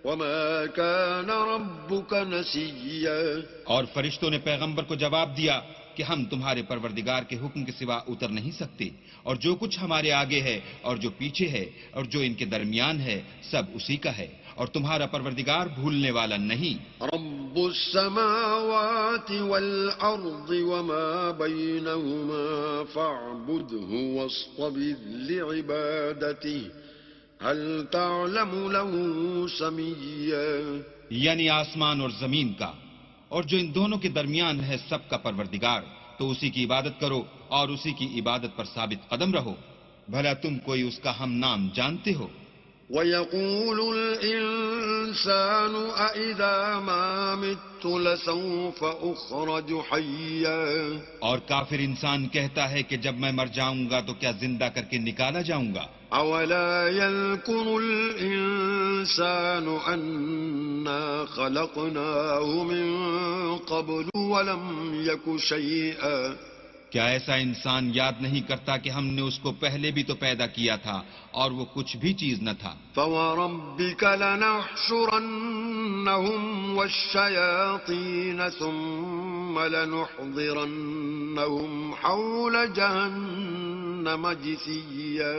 وما كان ربك نسيا. اور فرشتوں نے پیغمبر کو جواب دیا کہ ہم تمہارے پروردگار کے حکم کے سوا اتر نہیں سکتے، اور جو کچھ ہمارے آگے ہے اور جو پیچھے ہے اور جو ان کے درمیان ہے سب اسی کا ہے، اور تمہارا پروردگار بھولنے والا نہیں. رب السماوات والأرض وما بينهما فاعبده واصطبر لعبادته هل تعلم له سميا. یعنی آسمان اور زمین کا اور جو ان دونوں کے درمیان ہے سب کا پروردگار، تو اسی کی عبادت کرو اور اسی کی عبادت پر ثابت قدم رہو. بھلا تم کوئی اس کا ہم نام جانتے ہو؟ وَيَقُولُ الْإِنسَانُ أَإِذَا مَا مِتُّ لَسَوْفَ أُخْرَجُ حَيًّا. اور کافر انسان کہتا ہے کہ جب میں مر جاؤں گا تو کیا زندہ کر کے نکالا جاؤں گا. أَوَلَا يَذْكُرُ الْإِنسَانُ أَنَّا خَلَقْنَاهُ مِن قَبْلُ وَلَمْ يَكُ شَيْئًا. کیا ایسا انسان یاد نہیں کرتا کہ ہم نے اس کو پہلے بھی تو پیدا کیا تھا اور وہ کچھ بھی چیز نہ تھا. فَوَرَبِّكَ لَنَحْشُرَنَّهُمْ وَالشَّيَاطِينَ ثُمَّ لَنُحْضِرَنَّهُمْ حَوْلَ جَهَنَّمَ جِثِيًّا.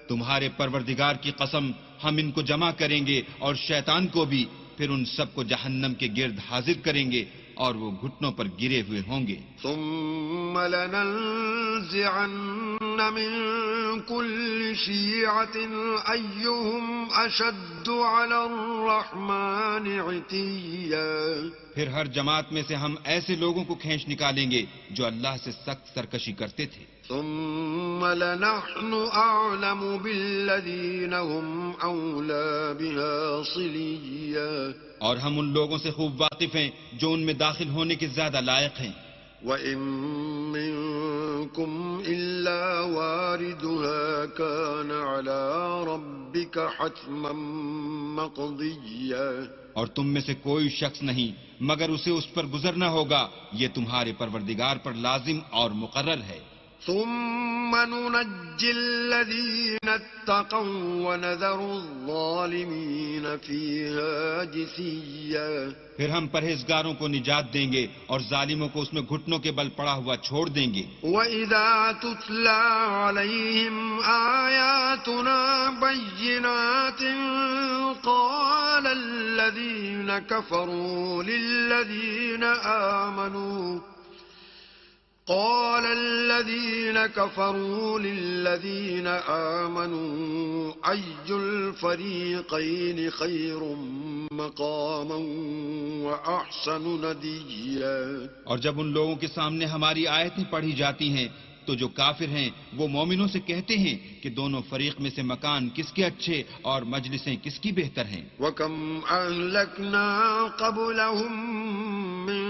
تمہارے پروردگار کی قسم ہم ان کو جمع کریں گے اور شیطان کو بھی، پھر ان سب کو جہنم کے گرد حاضر کریں گے اور وہ گھٹنوں پر گرے ہوئے ہوں گے. ثم لننزعن من كل شيعة أيهم أشد على الرحمن عتيا. پھر ہر جماعت میں سے ہم ایسے لوگوں کو کھینچ نکالیں گے جو اللہ سے سخت سرکشی کرتے تھے. ثم لنحن أعلم بالذين هم أولى بها صليا. اور ہم ان لوگوں سے خوب واقف ہیں جو ان میں داخل ہونے کے زیادہ لائق ہیں. وَإِن مِّنكُمْ إِلَّا وَارِدُهَا كَانَ عَلَى رَبِّكَ حَتْمًا مَّقْضِيًّا. اور تم میں سے کوئی شخص نہیں مگر اسے اس پر گزرنا ہوگا، یہ تمہارے پروردگار پر لازم اور مقرر ہے. ثم ننجي الذين اتقوا ونذر الظالمين فيها جثيا. پھر ہم پرہیزگاروں کو نجات دیں گے اور ظالموں کو اس میں گھٹنوں کے بل پڑا ہوا چھوڑ دیں گے. وَإِذَا تُتْلَى عَلَيْهِمْ آيَاتُنَا بَيِّنَاتٍ قَالَ الَّذِينَ كَفَرُوا لِلَّذِينَ آمَنُوا قال الذين كفروا للذين آمنوا أي الفريقين خير مقاما وأحسن نديا. اور جب ان لوگوں کے سامنے ہماری آیتیں پڑھی جاتی ہیں تو جو کافر ہیں وہ مومنوں سے کہتے ہیں کہ دونوں فریق میں سے مکان کس کے اچھے اور مجلسیں کس کی بہتر ہیں. وَكَمْ أَهْلَكْنَا قَبْلَهُمْ مِنْ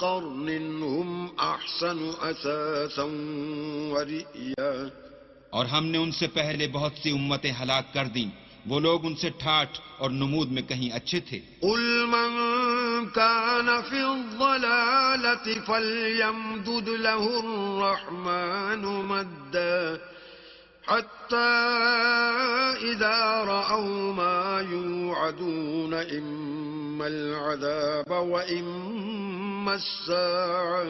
قَرْنٍ هُمْ أَحْسَنُ أَثَاثًا وَرِئْيًا. اور ہم نے ان سے پہلے بہت سی امتیں ہلاک کر دیں، وہ لوگ ان سے ٹھاٹھ اور نمود میں کہیں اچھے تھے. قُلْ مَنْ كَانَ فِي الضَّلَالَةِ فَلْيَمْدُدْ لَهُ الرَّحْمَنُ مَدًّا حَتَّى إِذَا رَأَوْا مَا يُوعَدُونَ إِمَّا الْعَذَابَ وَإِمَّا السَّاعَةَ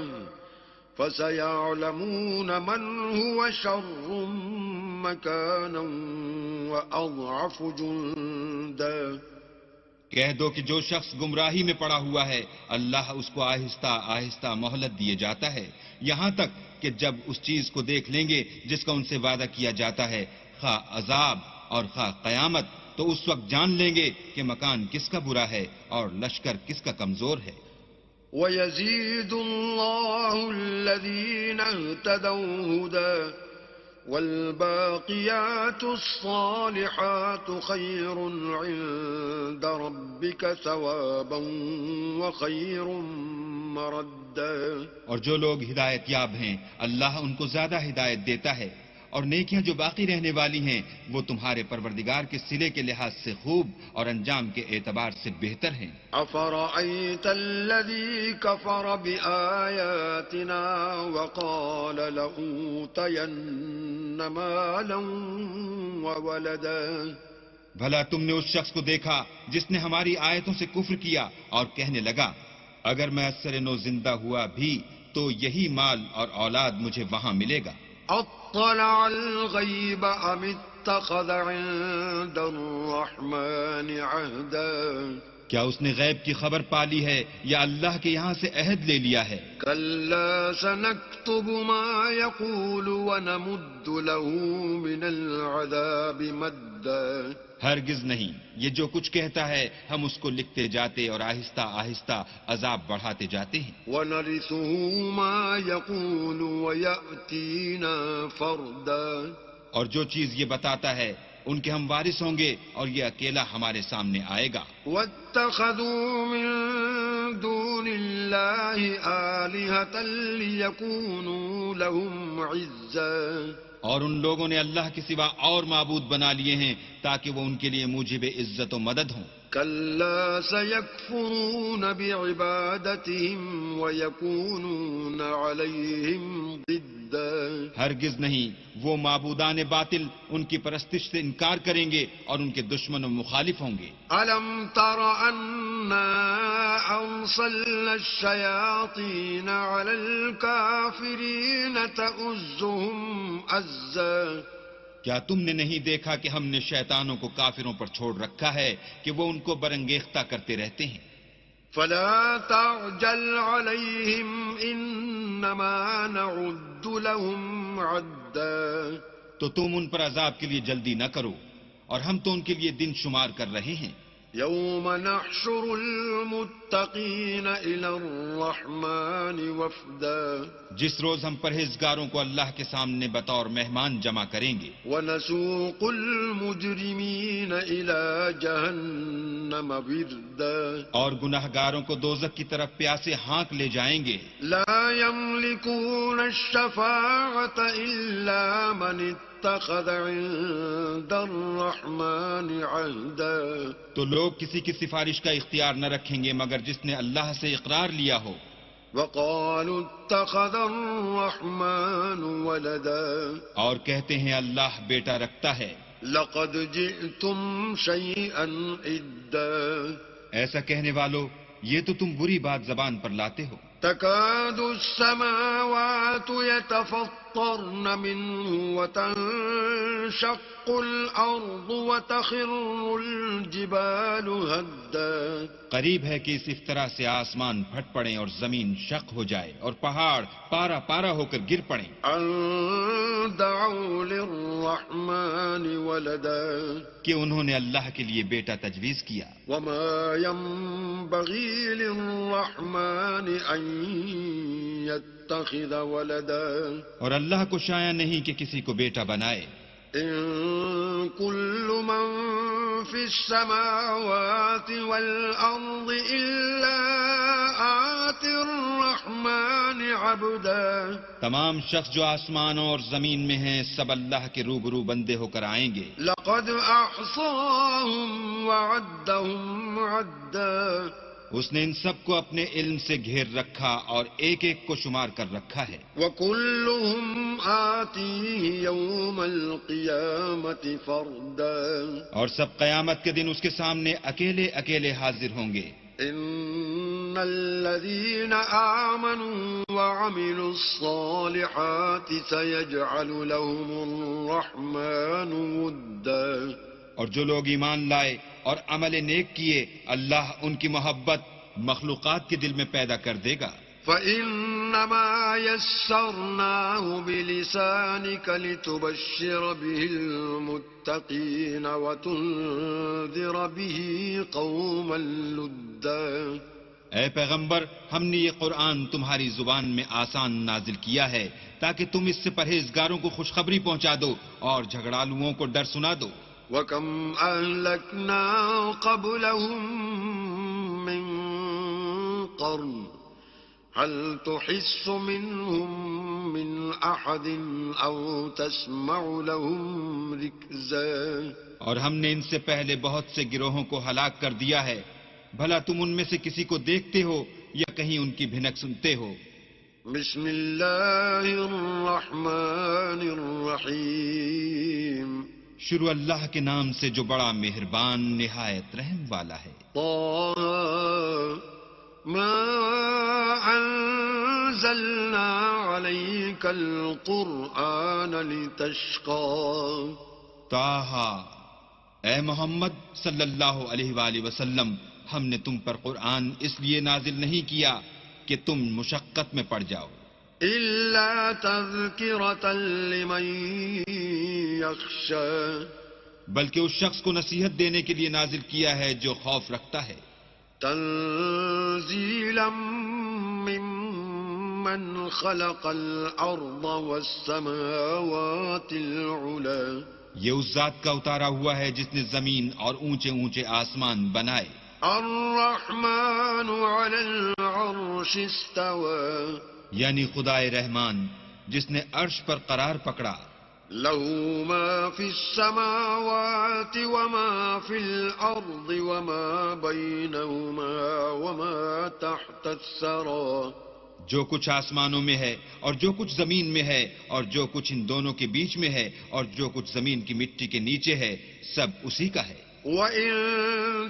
فَسَيَعْلَمُونَ مَنْ هُوَ شَرٌّ مَكَانًا وَأَضْعَفُ جُنْدًا. کہہ دو کہ جو شخص گمراہی میں پڑا ہوا ہے اللہ اس کو آہستہ آہستہ مہلت دیے جاتا ہے، یہاں تک کہ جب اس چیز کو دیکھ لیں گے جس کا ان سے وعدہ کیا جاتا ہے، خواہ عذاب اور خواہ قیامت، تو اس وقت جان لیں گے کہ مکان کس کا برا ہے اور لشکر کس کا کمزور ہے. وَيَزِيدُ اللَّهُ الَّذِينَ اهْتَدَوْا هُدًى وَالْبَاقِيَاتُ الصَّالِحَاتُ خَيْرٌ عِندَ رَبِّكَ ثَوَابًا وَخَيْرٌ مَّرَدًّا. اور جو لوگ ہدایت یاب ہیں اللہ ان کو زیادہ ہدایت دیتا ہے، اور نیکیاں جو باقی رہنے والی ہیں وہ تمہارے پروردگار کے صلے کے لحاظ سے خوب اور انجام کے اعتبار سے بہتر ہیں. أَفَرَأَيْتَ الَّذِي كَفَرَ بِآيَاتِنَا وَقَالَ لَأُوتَيَنَّ مَالًا وَوَلَدًا. بھلا تم نے اس شخص کو دیکھا جس نے ہماری آیتوں سے کفر کیا اور کہنے لگا اگر میں اثر نو زندہ ہوا بھی تو یہی مال اور اولاد مجھے وہاں ملے گا. اطلع الغیب ام اتخذ عند الرحمن عہدا. کیا اس نے غیب کی خبر پالی ہے یا اللہ کے یہاں سے عہد لے لیا ہے؟ کلا سنکتب ما یقول ونمد له من العذاب مدا. ہرگز نہیں، یہ جو کچھ کہتا ہے ہم اس کو لکھتے جاتے اور آہستہ آہستہ عذاب بڑھاتے جاتے ہیں. وَنَرِثُهُ مَا يَقُولُ وَيَأْتِينَا فَرْدًا. اور جو چیز یہ بتاتا ہے ان کے ہم وارث ہوں گے اور یہ اکیلا ہمارے سامنے آئے گا. وَاتَّخَذُوا مِن دُونِ اللَّهِ آلِهَةً لِيَكُونُوا لَهُمْ عِزًّا. اور ان لوگوں نے اللہ کے سوا اور معبود بنا لیے ہیں تاکہ وہ ان کے لیے موجب عزت و مدد ہوں. كلا سيكفرون بعبادتهم ويكونون عليهم ضدا. ہرگز نہیں، وہ معبودان باطل ان کی پرستش سے انکار کریں گے اور ان کے دشمن و مخالف ہوں گے. ألم تر أنا أرسلنا الشياطين على الكافرين تؤزهم أزا. کیا تم نے نہیں دیکھا کہ ہم نے شیطانوں کو کافروں پر چھوڑ رکھا ہے کہ وہ ان کو برانگیختہ کرتے رہتے ہیں؟ فلا تعجل عليهم إنما نعد لهم عدا. تو تم ان پر عذاب کے لیے جلدی نہ کرو، اور ہم تو ان کے لیے دن شمار کر رہے ہیں. يوم نحشر المتقين إلى الرحمن وفدا. جس روز ہم پرہیزگاروں کو اللہ کے سامنے بطور مہمان جمع کریں گے. ونسوق المجرمين إلى جهنم وردا. اور گناہگاروں کو دوزخ کی طرف پیاسے ہانک لے جائیں گے. لا يملكون الشفاعة إلا من اتخذ عند الرحمن عهدا. تو لوگ کسی کی سفارش کا اختیار نہ رکھیں گے مگر جس نے اللہ سے اقرار لیا ہو. وقالوا اتخذ الرحمن ولدا. اور کہتے ہیں اللہ بیٹا رکھتا ہے. لقد جئتم شيئا إدا. ایسا کہنے والو یہ تو تم بری بات زبان پر لاتے ہو. تكاد السماوات يتفطرن يتفطرن منه وتنشق الأرض وتخر الجبال هدا قریب ہے کہ اس افطرا سے آسمان پھٹ پڑیں اور زمین شق ہو جائے اور پہاڑ پارا پارا ہو کر گر پڑیں أن دعوا للرحمن ولدا کہ انہوں نے اللہ کے لیے بیٹا تجویز کیا. وما ينبغي للرحمن أن يتخذ ولدا اور اللہ کو شایع نہیں کہ کسی کو بیٹا بنائے. إن كل من في السماوات والأرض إلا آتي الرحمن عبدا تمام شخص جو آسمانوں اور زمین میں ہیں سب اللہ کے روبرو بندے ہو کر آئیں گے. لقد أحصاهم وعدهم عدا اس نے ان سب کو اپنے علم سے گھیر رکھا اور ایک ایک کو شمار کر رکھا ہے. وكلهم آتيه يوم القيامة فردا اور سب قیامت کے دن اس کے سامنے اکیلے اکیلے حاضر ہوں گے. إن الذين آمنوا وعملوا الصالحات سيجعل لهم الرحمن ودا اور جو لوگ ایمان لائے اور عمل نیک کیے اللہ ان کی محبت مخلوقات کے دل میں پیدا کر دے گا. فإنما يسرناه بلسانك لتبشر به المتقين وتنذر به قوما لدا اے پیغمبر ہم نے یہ قرآن تمہاری زبان میں آسان نازل کیا ہے تاکہ تم اس سے پرہیزگاروں کو خوشخبری پہنچا دو اور جھگڑالوؤں کو ڈر سنا دو. وكم أهلكنا قبلهم من قرن هل تحس منهم من أحد أو تسمع لهم ركزا اور ہم نے ان سے پہلے بہت سے گروہوں کو ہلاک کر دیا ہے بھلا تم ان میں سے کسی کو دیکھتے ہو یا کہیں ان کی بھنک سنتے ہو. بسم الله الرحمن الرحيم شروع اللہ کے نام سے جو بڑا مہربان نہایت رحم والا ہے. طه ما أنزلنا عليك القرآن لتشقى طه اے محمد صلی اللہ علیہ وآلہ وسلم ہم نے تم پر قرآن اس لیے نازل نہیں کیا کہ تم مشقت میں پڑ جاؤ إلا تذكرة لمن يخشى بلکہ اس شخص کو نصیحت دینے کے لیے نازل کیا ہے جو خوف رکھتا ہے. تنزيلا ممن خلق الأرض والسماوات العلى یہ اس ذات کا اتارا ہوا ہے جس نے زمین اور اونچے اونچے آسمان بنائے. الرحمن على العرش استوى یعنی خدائے رحمان جس نے عرش پر قرار پکڑا. له ما في السماوات وما في الأرض وما بينهما وما تحت الثرى جو کچھ آسمانوں میں ہے اور جو کچھ زمین میں ہے اور جو کچھ ان دونوں کے بیچ میں ہے اور جو کچھ زمین کی مٹی کے نیچے ہے سب اسی کا ہے. وَإِن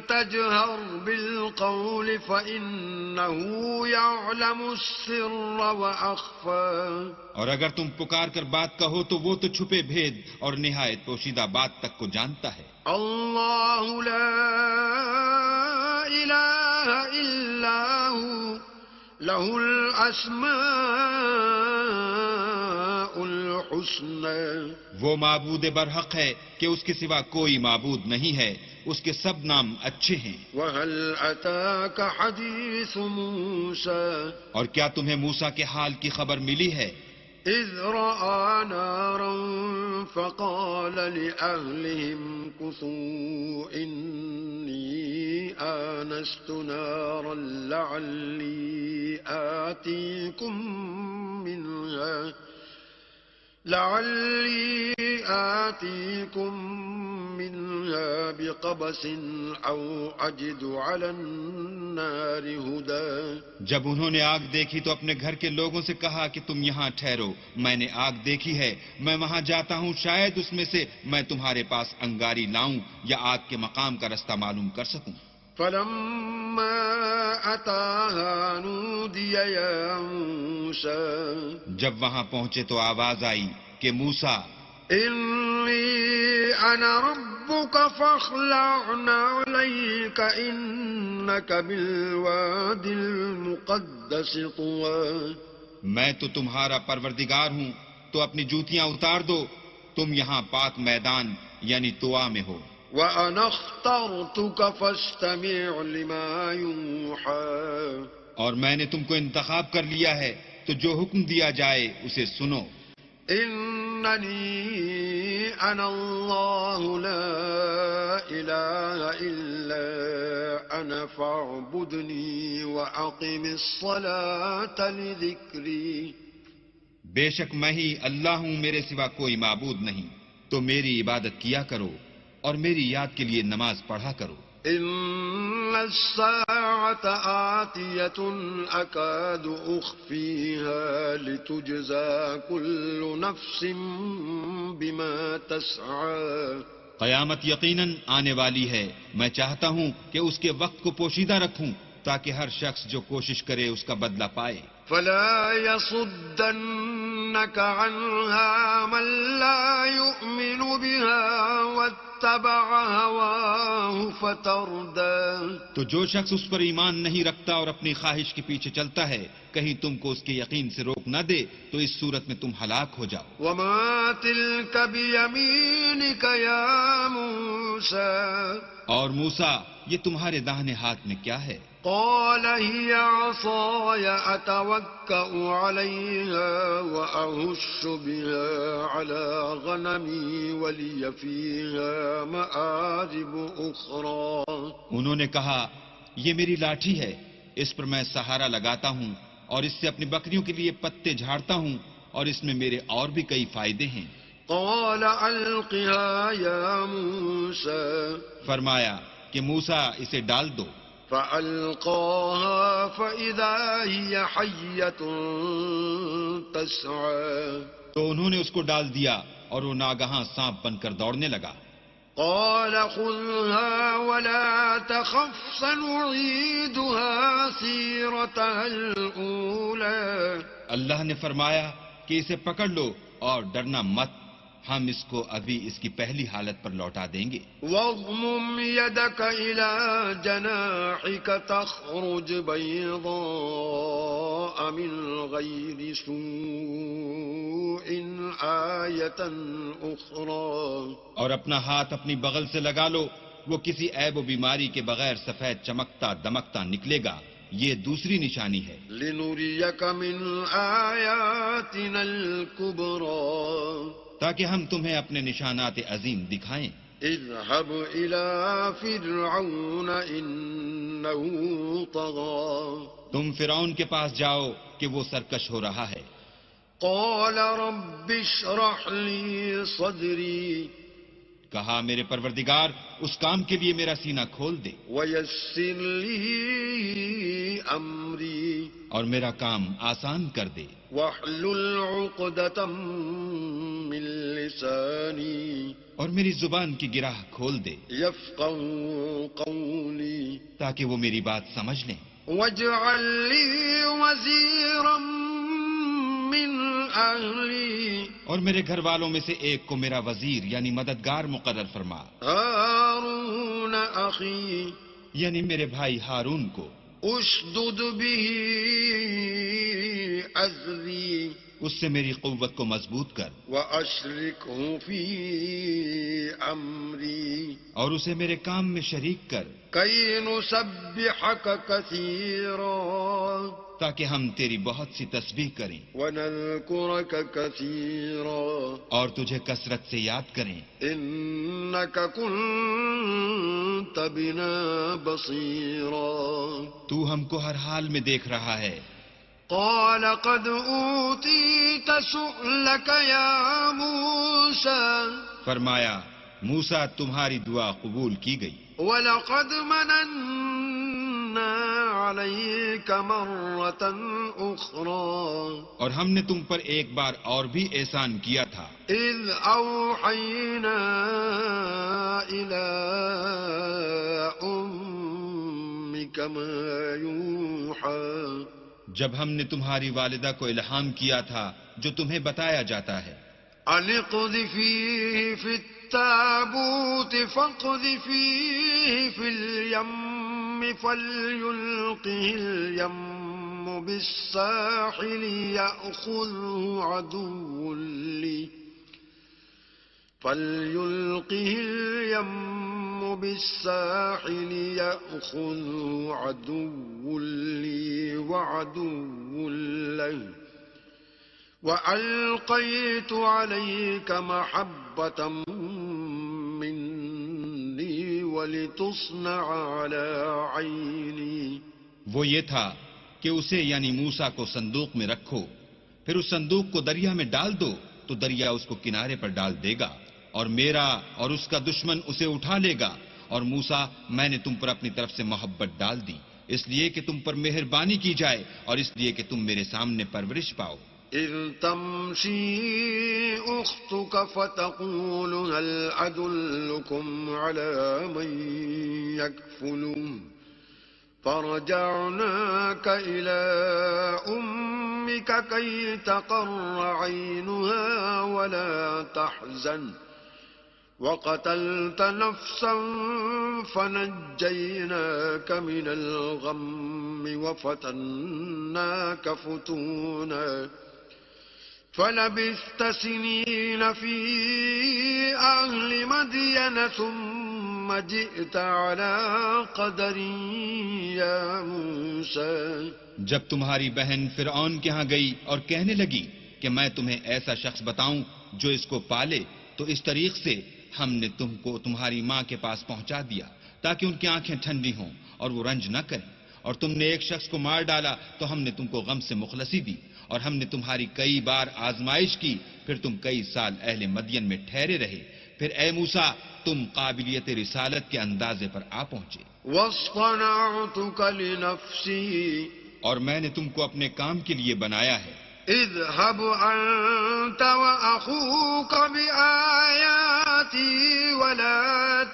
تَجْهَرْ بِالْقَوْلِ فَإِنَّهُ يَعْلَمُ السِّرَّ وَأَخْفَى اور اگر تم پکار کر بات کہو تو وہ تو چھپے بھید اور نہایت پوشیدہ بات تک کو جانتا ہے. اللہ لا الہ الا ہو له الاسماء الحسنى وہ معبود برحق ہے کہ اس کے سوا کوئی معبود نہیں ہے اس کے سب نام اچھے ہیں. وهل اتاك حديث موسى اور کیا تمہیں موسیٰ کے حال کی خبر ملی ہے اذ رأى نارا فقال لأهلهم كثوا إني آنست نارا لعلي آتيكم منها بقبس أو أجد على النار هدى جب انہوں نے آگ دیکھی تو اپنے گھر کے لوگوں سے کہا کہ تم یہاں ٹھہرو میں نے آگ دیکھی ہے میں وہاں جاتا ہوں شاید اس میں سے میں تمہارے پاس انگاری لاؤں یا آگ کے مقام کا رستہ معلوم کر سکوں. فلما أتاها نودي يا موسى جب وہاں پہنچے تو آواز آئی کہ موسیٰ، إني أنا ربك فاخلع عليك إنك بالواد المقدس طوى. میں تو تمہارا پروردگار ہوں، تو اپنی جوتیاں اتار دو، تم یہاں پاک میدان یعنی طوا میں ہو. وأنا اخترتك فاستمع لما يوحى. اور میں نے تم کو انتخاب کر لیا ہے، تو جو حکم دیا جائے اسے سنو. إنني أنا الله لا إله إلا أنا فاعبدني وأقم الصلاة لذكري. بے شک میں ہی اللہ ہوں، میرے سوا کوئی معبود نہیں، تو میری عبادت کیا کرو اور میری یاد کے لیے نماز پڑھا کرو. إن الساعة آتية أكاد أخفيها لتجزى كل نفس بما تسعى. قیامت یقیناً آنے والی ہے، میں چاہتا ہوں کہ اس کے وقت کو پوشیدہ رکھوں تاکہ ہر شخص جو کوشش کرے اس کا بدلہ پائے. فلا يصدنك عنها من لا يؤمن بها واتبع هواه فتردى. تو جو شخص اس پر ایمان نہیں رکھتا اور اپنی خواہش کے پیچھے چلتا ہے، کہیں تم کو اس کے یقین سے روک نہ دے تو اس صورت میں تم ہلاک ہو جاؤ. وما تلك بيمينك يا موسى. اور موسیٰ، یہ تمہارے داہنے ہاتھ میں کیا ہے؟ قال هي عصاي أتوكأ عليها وأهش بها على غنمي ولي فيها مآرب أخرى. انہوں نے کہا، یہ میری لاٹھی ہے، اس پر میں سہارا لگاتا ہوں اور اس سے اپنی بکریوں کے لیے پتے جھاڑتا ہوں، اور اس میں میرے اور بھی کئی فائدے ہیں. قال ألقها يا موسى. فرمایا کہ موسیٰ اسے ڈال دو. فألقاها فإذا هي حية تسعى. تو انہوں نے اس کو ڈال دیا اور وہ ناگہاں سانپ بن کر دوڑنے لگا. قال خذها ولا تخف سنعيدها سيرتها الأولى. اللہ نے فرمایا کہ اسے پکڑ لو اور ڈرنا مت، ہم اس کو ابھی اس کی پہلی حالت پر لوٹا دیں گے. واضمم يدك إلى جناحك تخرج بيضاء من غير سوء آية أخرى. اور اپنا ہاتھ اپنی بغل سے لگا لو، وہ کسی عیب و بیماری کے بغیر سفید چمکتا دمکتا نکلے گا، یہ دوسری نشانی ہے. لنريك من آياتنا الكبرى. تاکہ ہم تمہیں اپنے نشانات عظیم دکھائیں. اذهب إلى فرعون إنه طغى. تم فرعون کے پاس جاؤ کہ وہ سرکش ہو رہا ہے. قال رب اشرح لي صدري. کہا میرے پروردگار اس کام کے لیے میرا سینہ کھول دے ويسر لي أمري. اور میرا کام آسان کر دے. واحلل عقدة من لساني. اور میری زبان کی گرہ کھول دے يفقهوا قولي. تاکہ وہ میری بات سمجھ لیں. واجعل لي وزيرا من أهلي. اور میرے گھر والوں میں سے ایک کو میرا وزیر یعنی مددگار مقرر فرما. هارون أخي. یعنی میرے بھائی ہارون کو. اشدد به أزري. اس سے میری قوت کو مضبوط کر. وأشركه في أمري. اور اسے میرے کام میں شریک کر. كي نسبحك كثيرا. تاکہ ہم تیری بہت سی تسبیح کریں ونذكرك كثيرا. اور تجھے کثرت سے یاد کریں. إنك كنت بنا بصيرا. تو ہم کو ہر حال میں دیکھ رہا ہے. قال قد أوتيت سؤلك يا موسى. فرمایا موسیٰ تمہاری دعا قبول کی گئی. ولقد مننا عليك مرة أخرى. اور ہم نے تم پر ایک بار اور بھی احسان کیا تھا. إذ أوحينا إلى كما يوحى جب ہم نے تمہاری والدہ کو الہام کیا تھا جو تمہیں بتایا جاتا ہے، أن اقذفيه في التابوت فاقذفيه في اليم فليلقه اليم بالساحل يأخذه عدو لي فليلقه اليم بالساحل يأخذه عدو لي وعدو له وألقيت عليك محبة مني ولتصنع على عيني وہ یہ تھا کہ اسے یعنی موسیٰ کو صندوق میں رکھو، پھر اس صندوق کو دریا میں ڈال دو تو دریا اس کو کنارے پر ڈال دے گا، اور میرا اور اس کا دشمن اسے اٹھا لے گا، اور موسیٰ میں نے تم پر اپنی طرف سے محبت ڈال دی، اس لیے کہ تم پر مہربانی کی جائے اور اس لیے کہ تم میرے سامنے پرورش پاؤ۔ إذ تمشي أختك فتقول هل أدلكم على من يكفله فرجعناك إلى أمك كي تقر عينها ولا تحزن وقتلت نفسا فنجيناك من الغم وفتناك فتونا فلبثت سنين في أهل مدين ثم جئت على قدر يا موسى جب تمہاری بہن فرعون کے ہاں گئی اور کہنے لگی کہ میں تمہیں ایسا شخص بتاؤں جو اس کو پالے، تو اس طریق سے ہم نے تم کو تمہاری ماں کے پاس پہنچا دیا تاکہ ان کی آنکھیں ٹھنڈی ہوں اور وہ رنج نہ کریں، اور تم نے ایک شخص کو مار ڈالا تو ہم نے تم کو غم سے مخلصی دی، اور ہم نے تمہاری کئی بار آزمائش کی، پھر تم کئی سال اہل مدین میں ٹھہرے رہے، پھر اے موسیٰ تم قابلیت رسالت کے اندازے پر آ پہنچے۔ واصطنعتك لنفسي اور میں نے تم کو اپنے کام کے لیے بنایا ہے۔ اذهب أنت وأخوك بآياتي ولا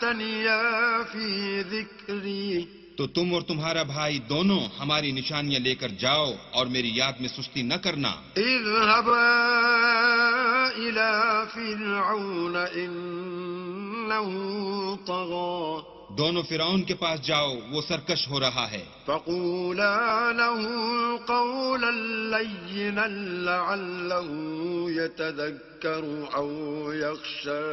تنيا في ذكري تو تم اور تمہارا بھائی دونوں ہماری نشانیاں لے کر جاؤ اور میری یاد میں سستی نہ کرنا۔ اذهبا إلى فرعون إنه طغى دونوں فرعون کے پاس جاؤ، وہ سرکش ہو رہا ہے۔ فقولا له قولا لينا لعله يتذكر أو يخشى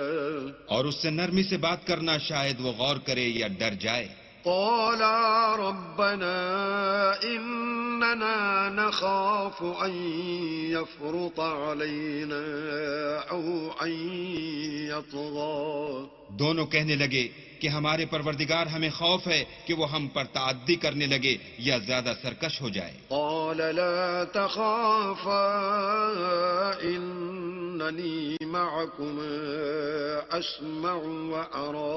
اور اس سے نرمی سے بات کرنا، شاید وہ غور کرے یا ڈر جائے۔ قالا ربنا إننا نخاف أن يفرط علينا أو أن يطغى دونوں کہنے لگے کہ ہمارے پروردگار ہمیں خوف ہے کہ وہ ہم پر تعدی کرنے لگے یا زیادہ سرکش ہو جائے۔ قال لا تخافا إنني معكما أسمع وأرى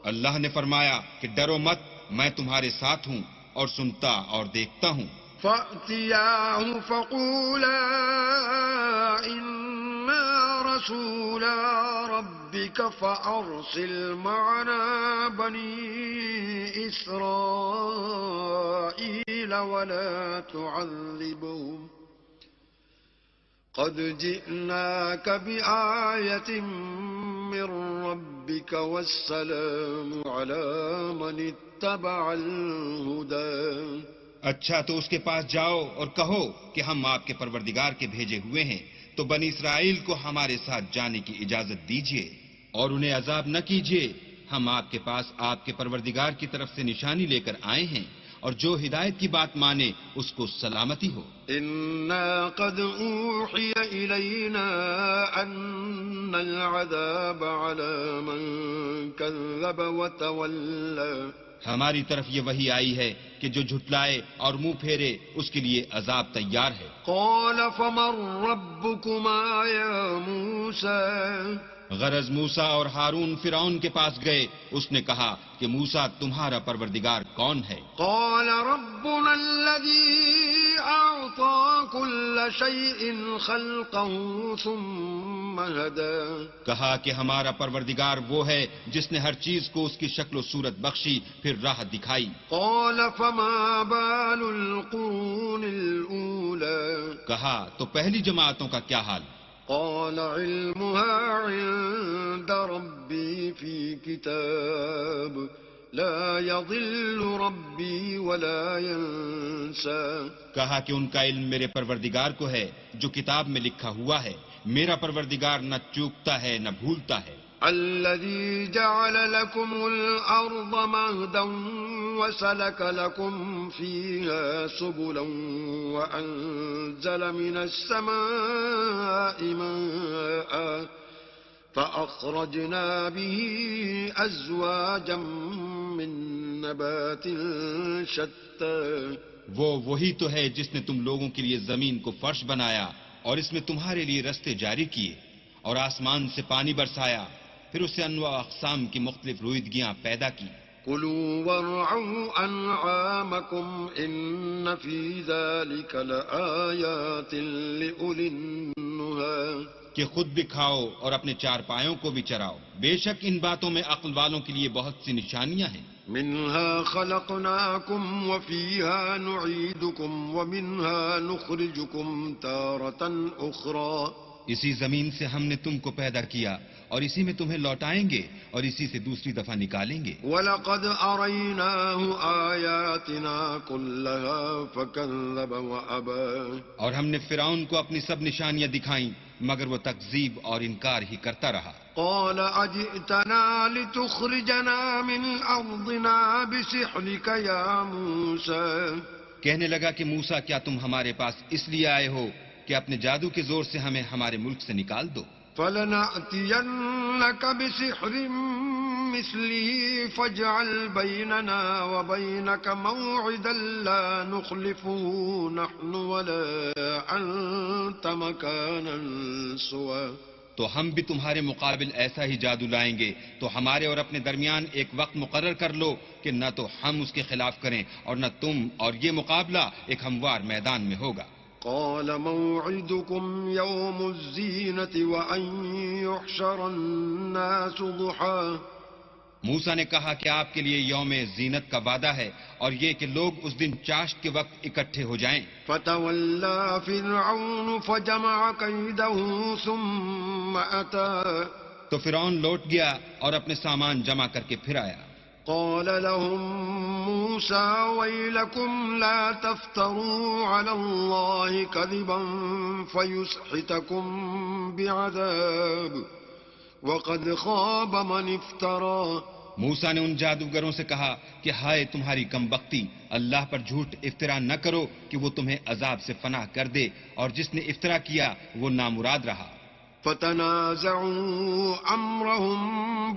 اللہ نے فرمایا کہ ڈرو مت، میں تمہارے ساتھ ہوں اور سنتا اور دیکھتا ہوں۔ فأتياه فقولا إنا رسولا ربك فأرسل معنا بني إسرائيل ولا تعذبهم قد جئناك بآية من ربك والسلام على من اتبع الهدى اچھا تو اس کے پاس جاؤ اور کہو کہ ہم آپ کے پروردگار کے بھیجے ہوئے ہیں، تو بنی اسرائیل کو ہمارے ساتھ جانے کی اجازت دیجیے اور انہیں عذاب نہ کیجیے، ہم آپ کے پاس آپ کے پروردگار کی طرف سے نشانی لے کر آئے ہیں، اور جو ہدایت کی بات مانے اس کو سلامتی ہو۔ إنا قد أوحي إلينا أن العذاب على من كذب وتولى ہماری طرف یہ وحی آئی ہے کہ جو جھٹلائے اور منہ پھیرے اس کے لیے عذاب تیار ہے۔ قال فمن ربكما يا موسى غرض موسیٰ اور ہارون فرعون کے پاس گئے، اس نے کہا کہ موسیٰ تمہارا پروردگار کون ہے؟ قال ربنا الذي أعطى كل شيء خلقه ثم هدى کہا کہ ہمارا پروردگار وہ ہے جس نے ہر چیز کو اس کی شکل و صورت بخشی پھر راہ دکھائی. قال فما بال القرون الأولى کہا تو پہلی جماعتوں کا کیا حال؟ قال علمها عند ربي في كتاب لا يضل ربي ولا ينسى کہا کہ ان کا علم میرے پروردگار کو ہے جو کتاب میں لکھا ہوا ہے. میرا پروردگار نہ چوکتا ہے نہ بھولتا ہے. الذي جعل لكم الأرض مهدا وسلك لكم فيها سبلا وأنزل من السماء ماء فأخرجنا به أزواجا من نبات شتى وہی تو ہے جس نے تم لوگوں کے لیے زمین کو فرش بنایا اور اس میں تمہارے لیے رستے جاری کیے اور آسمان سے پانی برسایا پھر اس سے انواع اقسام کی مختلف رویدگیاں پیدا کی. كلوا وارعوا أنعامكم إن في ذلك لآيات لأولي النهى کہ خود بھی کھاؤ اور اپنے چار پایوں کو بھی چراؤ. بے شک ان باتوں میں عقل والوں کے لیے بہت سی نشانیاں ہیں. منها خلقناكم وفيها نعيدكم ومنها نخرجكم تارة أخرى اسی زمین سے ہم نے تم کو پیدا کیا اور اسی میں تمہیں لوٹائیں گے اور اسی سے دوسری دفعہ نکالیں گے. وَلَقَدْ أَرَيْنَاهُ آيَاتِنَا كُلَّهَا فَكَذَّبَ وَأَبَى اور ہم نے فرعون کو اپنی سب نشانیاں دکھائیں مگر وہ تکذیب اور انکار ہی کرتا رہا. قَالَ أَجِئْتَنَا لِتُخْرِجَنَا مِنْ أَرْضِنَا بِسِحْرِكَ يَا مُوسَى کہنے لگا کہ موسیٰ کیا تم ہمارے پاس اس لیے آئے ہو کہ اپنے جادو کے زور سے ہمیں ہمارے ملک سے نکال دو. فَلَنَأْتِيَنَّكَ بِسِحْرٍ مِثْلِهِ فَاجْعَلْ بَيْنَنَا وَبَيْنَكَ مَوْعِدًا لَا نُخْلِفُهُ نَحْنُ وَلَا أَنْتَ مَكَانًا سُوًى تو ہم بھی تمہارے مقابل ایسا ہی جادو لائیں گے تو ہمارے اور اپنے درمیان ایک وقت مقرر کر لو کہ نہ تو ہم اس کے خلاف کریں اور نہ تم، اور یہ مقابلہ ایک ہموار میدان میں ہوگا. قال موعدكم يوم الزينة وأن يحشر الناس ضحى موسیٰ نے کہا کہ آپ کے لیے یوم زینت کا وعدہ ہے اور یہ کہ لوگ اس دن چاشت کے وقت اکٹھے ہو جائیں. فتولى فرعون فجمع كيده ثم أتى تو فرعون لوٹ گیا اور اپنے سامان جمع کر کے پھر آیا. قال لهم موسى ويلكم لا تفتروا على الله كذبا فيسحتكم بعذاب وقد خاب من افترى موسیٰ نے ان جادوگروں سے کہا کہ ہائے تمہاری کم بختی، اللہ پر جھوٹ افطرا نہ کرو کہ وہ تمہیں عذاب سے فنا کر دے، اور جس نے افطرا کیا وہ نامراد رہا. فتنازعوا امرهم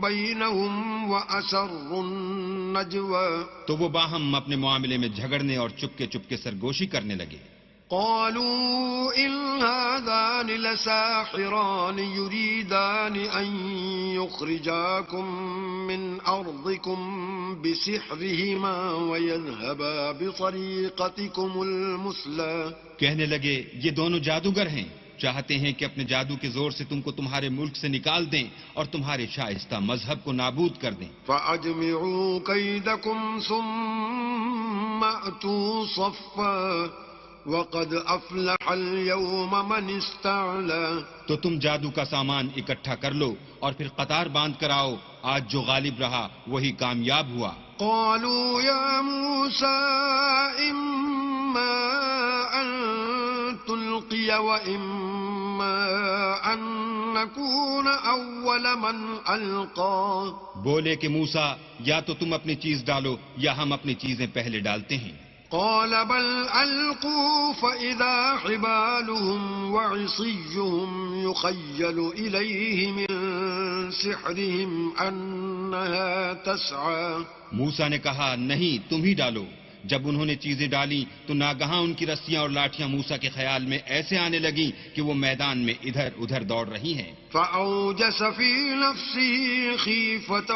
بينهم واسروا النجوى تو وہ باہم اپنے معاملے میں جھگڑنے اور چپکے چپکے سرگوشی کرنے لگے. قالوا ان هذان لساحران يريدان ان يخرجاكم من ارضكم بسحرهما ويذهبا بطريقتكم المثلى کہنے لگے یہ دونوں جادوگر ہیں، چاہتے ہیں کہ اپنے جادو کے زور سے تم کو تمہارے ملک سے نکال دیں اور تمہارے شائستہ مذہب کو نابود کر دیں. فَأَجْمِعُوا كَيْدَكُمْ ثُمَّ أَتُوا صَفًّا وَقَدْ أَفْلَحَ الْيَوْمَ مَنِ اسْتَعْلَى تو تم جادو کا سامان اکٹھا کر لو اور پھر قطار باندھ کر آؤ، آج جو غالب رہا وہی کامیاب ہوا. قالوا يا موسى إما أن تلقي وإما أن نكون أول من ألقى بولے کہ موسیٰ یا تو تم اپنی چیز ڈالو یا ہم اپنی چیزیں پہلے ڈالتے ہیں. قال بل ألقوا فإذا حبالهم وعصيهم يخيل إليه من سحرهم أنها تسعى موسیٰ نے کہا نہیں تم ہی ڈالو. جب انہوں نے چیزیں ڈالی تو ناگہاں ان کی رسیاں اور لاٹھیاں موسیٰ کے خیال میں ایسے آنے لگیں کہ وہ میدان میں ادھر ادھر دوڑ رہی ہیں. فأوجس في نفسه خيفة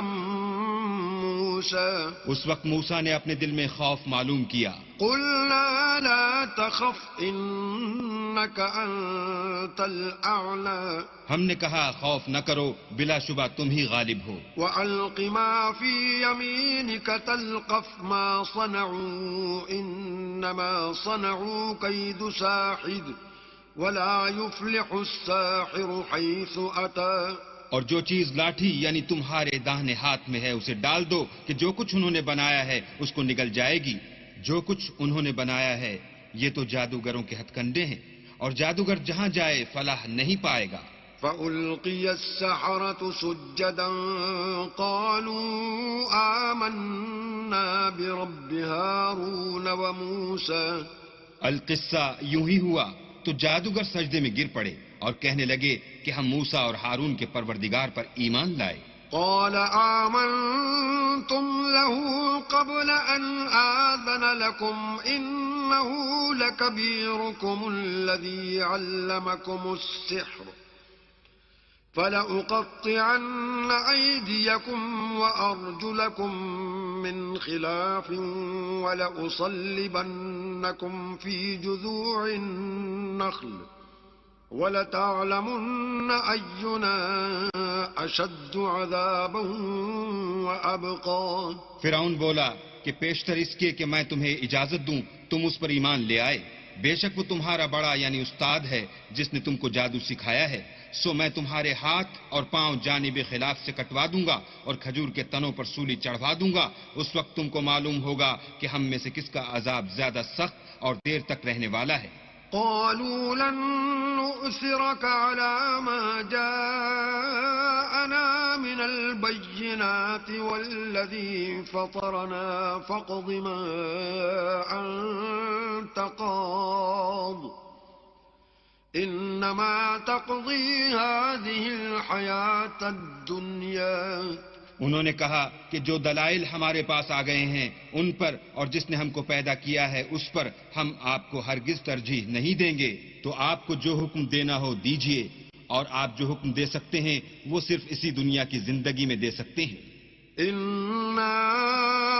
موسى اس وقت موسیٰ نے اپنے دل میں خوف معلوم کیا. قلنا لا تخف إنك إنك أنت الأعلى ہم نے کہا خوف نہ کرو، بلا شبہ تم ہی غالب ہو۔ وألق ما في يمينك تلقف ما صنعوا إنما صنعوا كيد ساحر ولا يفلح الساحر حيث أتى۔ اور جو چیز لاٹھی یعنی تمہارے داہنے ہاتھ میں ہے اسے ڈال دو کہ جو کچھ انہوں نے بنایا ہے اس کو نگل جائے گی۔ جو کچھ انہوں نے بنایا ہے یہ تو جادوگروں کے ہتھ کنڈے ہیں، اور جادوگر جہاں جائے فلاح نہیں پائے گا۔ فألقي السحرة سجدا قالوا آمنا برب هارون وموسى۔ القصہ یوں ہی ہوا تو جادوگر سجدے میں گر پڑے اور کہنے لگے کہ ہم موسیٰ اور ہارون کے پروردگار پر ایمان لائے۔ قال آمنتم له قبل أن آذن لكم إنه لكبيركم الذي علمكم السحر فلأقطعن أيديكم وأرجلكم من خلاف ولأصلبنكم في جذوع النخل وَلَتَعْلَمُنَّ أَيُّنَا أَشَدُّ عَذَابًا وَأَبْقَىٰ۔ فرعون بولا کہ پیشتر اس کے کہ میں تمہیں اجازت دوں تم اس پر ایمان لے آئے، بے شک وہ تمہارا بڑا یعنی استاد ہے جس نے تم کو جادو سکھایا ہے، سو میں تمہارے ہاتھ اور پاؤں جانب خلاف سے کٹوا دوں گا اور کھجور کے تنوں پر سولی چڑھوا دوں گا۔ اس وقت تم کو معلوم ہوگا کہ ہم میں سے کس کا عذاب زیادہ سخت اور دیر تک رہنے والا ہے۔ قالوا لن نؤثرك على ما جاءنا من البينات والذي فطرنا فاقض ما أنت قاض إنما تقضي هذه الحياة الدنيا۔ انہوں نے کہا کہ جو دلائل ہمارے پاس آ گئے ہیں ان پر اور جس نے ہم کو پیدا کیا ہے اس پر ہم آپ کو ہرگز ترجیح نہیں دیں گے، تو آپ کو جو حکم دینا ہو دیجئے، اور آپ جو حکم دے سکتے ہیں وہ صرف اسی دنیا کی زندگی میں دے سکتے ہیں۔ إنا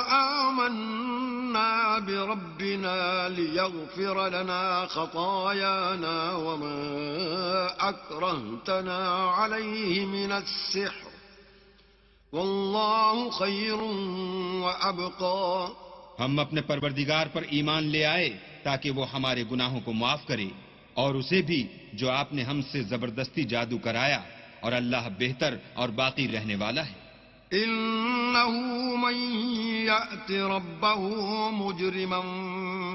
آمنا بربنا ليغفر لنا خطايانا وما أكرهتنا عليه من السحر واللہ خیر وابقا۔ ہم اپنے پروردگار پر ایمان لے آئے تاکہ وہ ہمارے گناہوں کو معاف کرے، اور اسے بھی جو آپ نے ہم سے زبردستی جادو کرایا، اور اللہ بہتر اور باقی رہنے والا ہے۔ انہ من یأت ربہ مجرما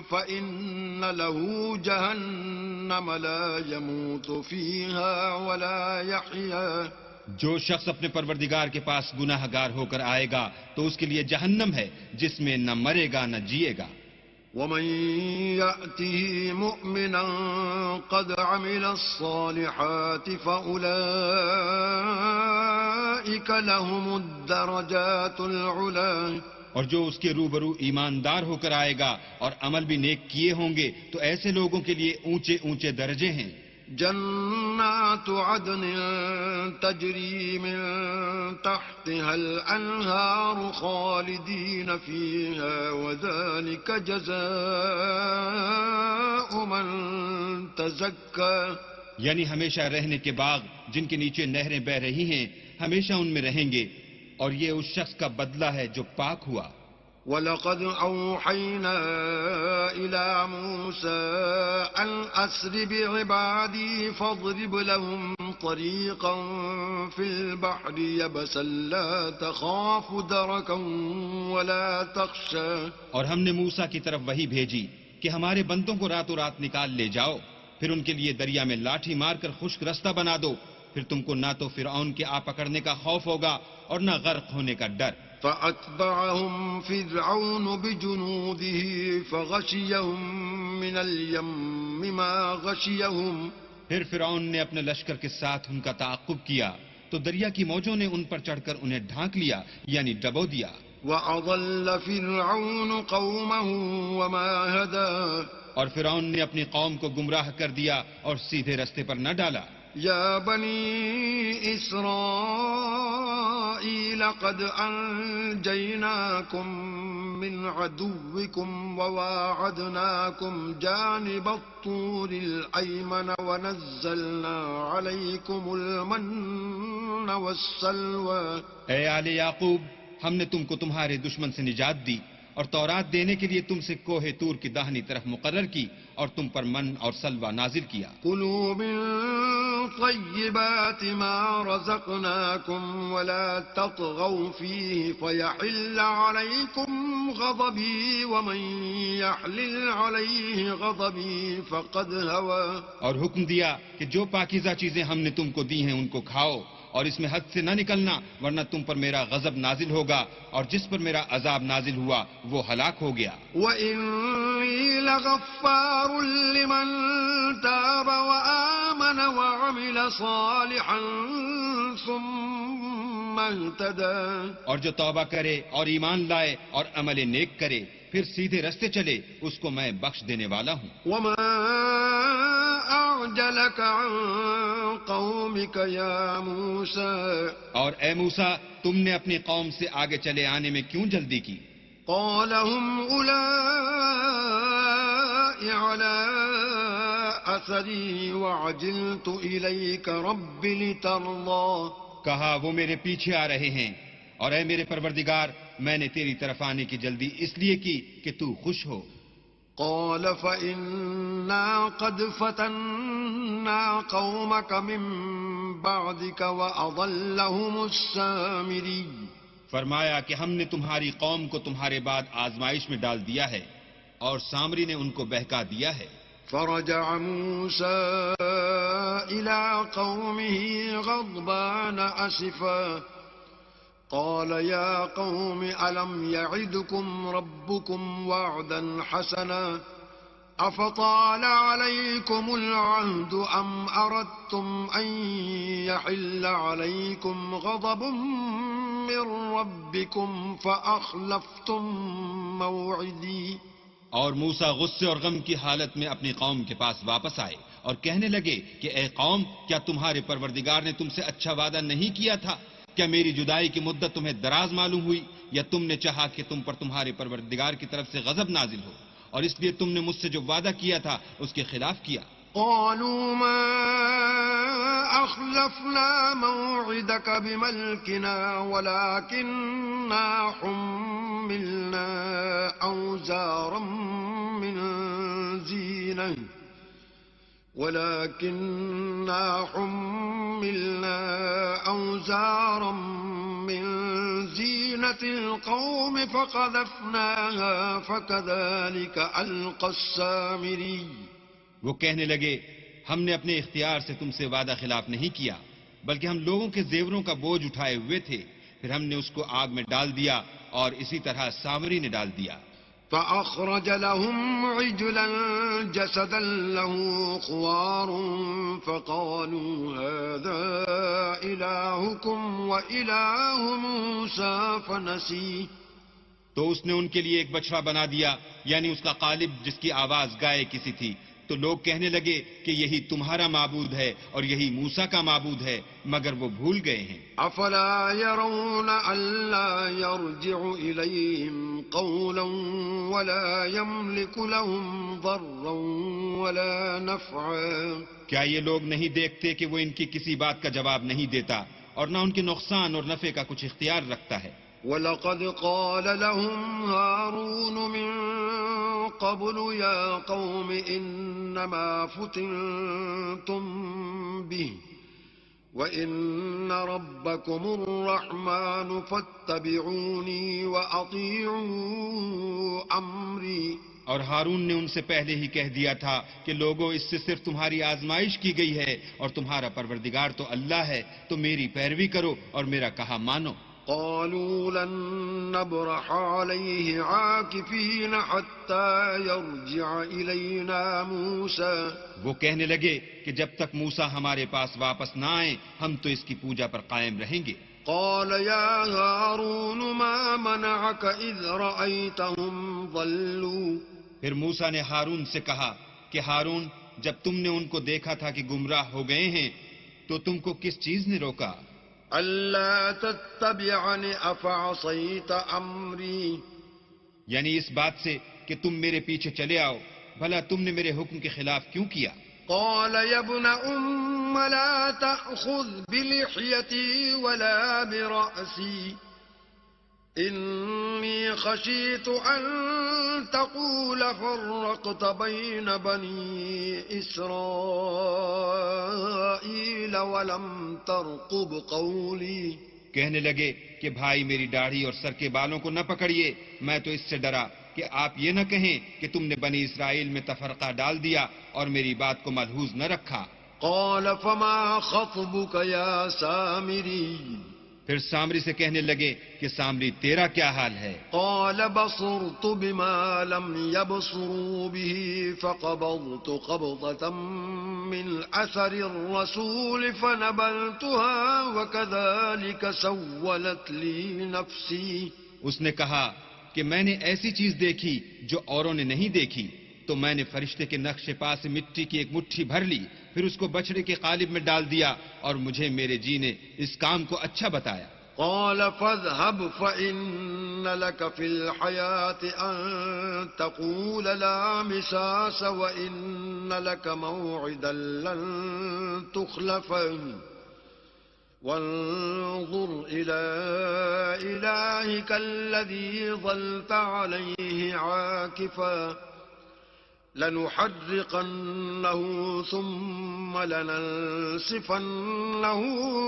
فإن له جہنم لا يموت فیہا ولا یحیا۔ جو شخص اپنے پروردگار کے پاس گناہ گار ہو کر آئے گا تو اس کے لیے جہنم ہے جس میں نہ مرے گا نہ جیے گا۔ ومن يأته مؤمنا قد عمل الصالحات فأولئك لهم الدرجات العلا۔ اور جو اس کے روبرو ایماندار ہو کر آئے گا اور عمل بھی نیک کیے ہوں گے تو ایسے لوگوں کے لیے اونچے اونچے درجے ہیں۔ جنات عدن تجری من تحتها الانہار خالدین فیہا وذلک جزاء من تزکی۔ یعنی ہمیشہ رہنے کے باغ جن کے نیچے نہریں بہ رہی ہیں، ہمیشہ ان میں رہیں گے، اور یہ اس شخص کا بدلہ ہے جو پاک ہوا۔ وَلَقَدْ أَوْحَيْنَا إِلَى مُوسَىٰ أَنْ أَسْرِ بِعِبَادِي فَاضْرِبْ لَهُمْ طَرِيقًا فِي الْبَحْرِ يَبَسًا لَا تَخَافُ دَرَكًا وَلَا تَخْشَىٰ۔ اور ہم نے موسیٰ کی طرف وحی بھیجی کہ ہمارے بندوں کو راتوں رات نکال لے جاؤ، پھر ان کے لیے دریا میں لاٹھی مار کر خشک رستہ بنا دو، پھر تم کو نہ تو فرعون کے آ پکڑنے کا خوف ہوگا اور نہ غرق ہونے کا ڈر۔ فَأَتْبَعَهُمْ فِرْعَوْنُ بِجُنُودِهِ فَغَشِيَهُمْ مِنَ الْيَمِّ مَا غَشِيَهُمْ۔ پھر فرعون نے اپنے لشکر کے ساتھ ان کا تعاقب کیا تو دریا کی موجوں نے ان پر چڑھ کر انہیں ڈھانک لیا یعنی ڈبو دیا۔ وَأَضَلَّ فِرْعَوْنُ قَوْمَهُ وَمَا هَدَىٰ۔ اور فرعون نے اپنی قوم کو گمراہ کر دیا اور سیدھے رستے پر نہ ڈالا۔ یا بنی اسرائیل قد انجیناکم من عدوكم وواعدناكم جانب الطور الأيمن ونزلنا عليكم المن والسلوى. اے آل یعقوب، ہم نے تم کو تمہارے دشمن سے نجات دی اور تورات دینے کے لیے تم سے کوہ طور کی داہنی طرف مقرر کی اور تم پر من اور سلوہ نازل کیا. كلوا من طيبات ما رزقناكم ولا تطغوا فيه فيحل عليكم غضبي ومن يحلل عليه غضبي فقد هوى. اور حکم دیا کہ جو پاکیزہ چیزیں ہم نے تم کو دی ہیں ان کو کھاؤ اور اس میں حد سے نہ نکلنا ورنہ تم پر میرا غضب نازل ہوگا اور جس پر میرا عذاب نازل ہوا وہ ہلاک ہو گیا. وَإِنِّي لَغَفَّارٌ لِمَن تَابَ وَآمَنَ وَعَمِلَ صَالِحًا ثُمَّ اهْتَدَى. اور جو توبہ کرے اور ایمان لائے اور عمل نیک کرے پھر سیدھے رستے چلے اس کو میں بخش دینے والا ہوں. وَمَا أَعْجَلَكَ عَن قَوْمِكَ يَا مُوسَى. اور اے موسیٰ، تم نے اپنی قوم سے آگے چلے آنے میں کیوں جلدی کی؟ قَالَ هُمْ أُولَاءِ عَلَىٰ أَثَرِي وَعَجِلْتُ إِلَيْكَ رَبِّ لِتَرْضَىٰ. کہا وہ میرے پیچھے آ رہے ہیں اور اے میرے پروردگار، میں نے تیری طرف آنے کی جلدی اس لیے کی کہ تو خوش ہو. قال فإنا قد فتنا قومك من بعدك وأضلهم السامري. فرمایا کہ ہم نے تمہاری قوم کو تمہارے بعد آزمائش میں ڈال دیا ہے اور سامری نے ان کو بہکا دیا ہے. فرجع موسى إلى قومه غضبان أسفا قال يا قوم ألم يعدكم ربكم وعدا حسنا أفطال عليكم العهد أم أردتم أن يحل عليكم غضب من ربكم فأخلفتم موعدي. اور موسیٰ غصے اور غم کی حالت میں اپنی قوم کے پاس واپس آئے اور کہنے لگے کہ اے قوم، کیا تمہارے پروردگار نے تم سے اچھا وعدہ نہیں کیا تھا؟ کیا میری جدائی کی مدت تمہیں دراز معلوم ہوئی یا تم نے چاہا کہ تم پر تمہارے پروردگار کی طرف سے غضب نازل ہو اور اس لیے تم نے مجھ سے جو وعدہ کیا تھا اس کے خلاف کیا؟ قالوا ما أخلفنا موعدك بملكنا ولكننا حملنا أوزارا من زينة القوم فقذفناها فكذلك ألقى السامري. وہ کہنے لگے ہم نے اپنے اختیار سے تم سے وعدہ خلاف نہیں کیا بلکہ ہم لوگوں کے زیوروں کا بوجھ اٹھائے ہوئے تھے، پھر ہم نے اس کو آگ میں ڈال دیا اور اسی طرح سامری نے ڈال دیا. فأخرج لهم عجلا جسدا له خوار فقالوا هذا إلهكم وإله موسى فنسي. تو اس نے ان کے لیے ایک بچڑا بنا دیا، یعنی اس کا قالب جس کی آواز گائے کسی تھی. تو لوگ کہنے لگے کہ یہی تمہارا معبود ہے اور یہی موسیٰ کا معبود ہے، مگر وہ بھول گئے ہیں. افلا يرون الا يرجع اليهم قولا ولا يملك لهم ضرا ولا نفعا. کیا یہ لوگ نہیں دیکھتے کہ وہ ان کی کسی بات کا جواب نہیں دیتا اور نہ ان کے نقصان اور نفع کا کچھ اختیار رکھتا ہے؟ وَلَقَدْ قَالَ لَهُمْ هَارُونُ مِن قَبْلُ يَا قَوْمِ إِنَّمَا فُتِنْتُمْ بِهِ وَإِنَّ رَبَّكُمُ الرَّحْمَنُ فَاتَّبِعُونِي وَأَطِيعُوا أَمْرِي. اور ہارون نے ان سے پہلے ہی کہہ دیا تھا کہ لوگوں، اس سے صرف تمہاری آزمائش کی گئی ہے اور تمہارا پروردگار تو اللہ ہے، تو میری پیروی کرو اور میرا کہا مانو. قالوا لن نبرح عليه عاكفين حتى يرجع إلينا موسى. وہ کہنے لگے کہ جب تک موسیٰ ہمارے پاس واپس نہ آئیں ہم تو اس کی پوجا پر قائم رہیں گے. قال يا هارون ما منعك إذ رأيتهم ضلوا. پھر موسیٰ نے ہارون سے کہا کہ ہارون، جب تم نے ان کو دیکھا تھا کہ گمراہ ہو گئے ہیں تو تم کو کس چیز نے روکا؟ ألا تتبعني أفعصيت أمري. یعنی اس بات سے کہ تم میرے پیچھے چلے آؤ، بھلا تم نے میرے حکم کے خلاف کیوں کیا؟ قال يا ابن أم لا تأخذ بلحيتي ولا برأسي إني خشيت أن تقول فرقت بين بني إسرائيل ولم ترقب قولي. کہنے لگے کہ بھائی میری داڑھی اور سر کے بالوں کو نہ پکڑیے، میں تو اس سے ڈرا کہ آپ یہ نہ کہیں کہ تم نے بنی اسرائیل میں تفرقہ ڈال دیا اور میری بات کو ملحوظ نہ رکھا. قال فما خطبك يا سامري. پھر سامری سے کہنے لگے کہ سامری تیرا کیا حال ہے؟ قال بصرت بما لم يبصروا به فقبضت قبضة من أثر الرسول فنبذتها وكذلك سولت لي نفسي. اس نے کہا کہ میں نے ایسی چیز دیکھی جو اوروں نے نہیں دیکھی، تو میں نے فرشتے کے نقش پا سے مٹی کی ایک مٹھی بھر لی، پھر اس کو بچڑے کے قالب میں ڈال دیا، اور مجھے میرے جی نے اس کام کو اچھا بتایا. قال فاذهب فإن لك في الحياة أن تقول لا مساس وإن لك موعدا لن تخلفه وانظر إلى إلهك الذي ظلت عليه عاكفا لنحرقنه ثم لننسفنه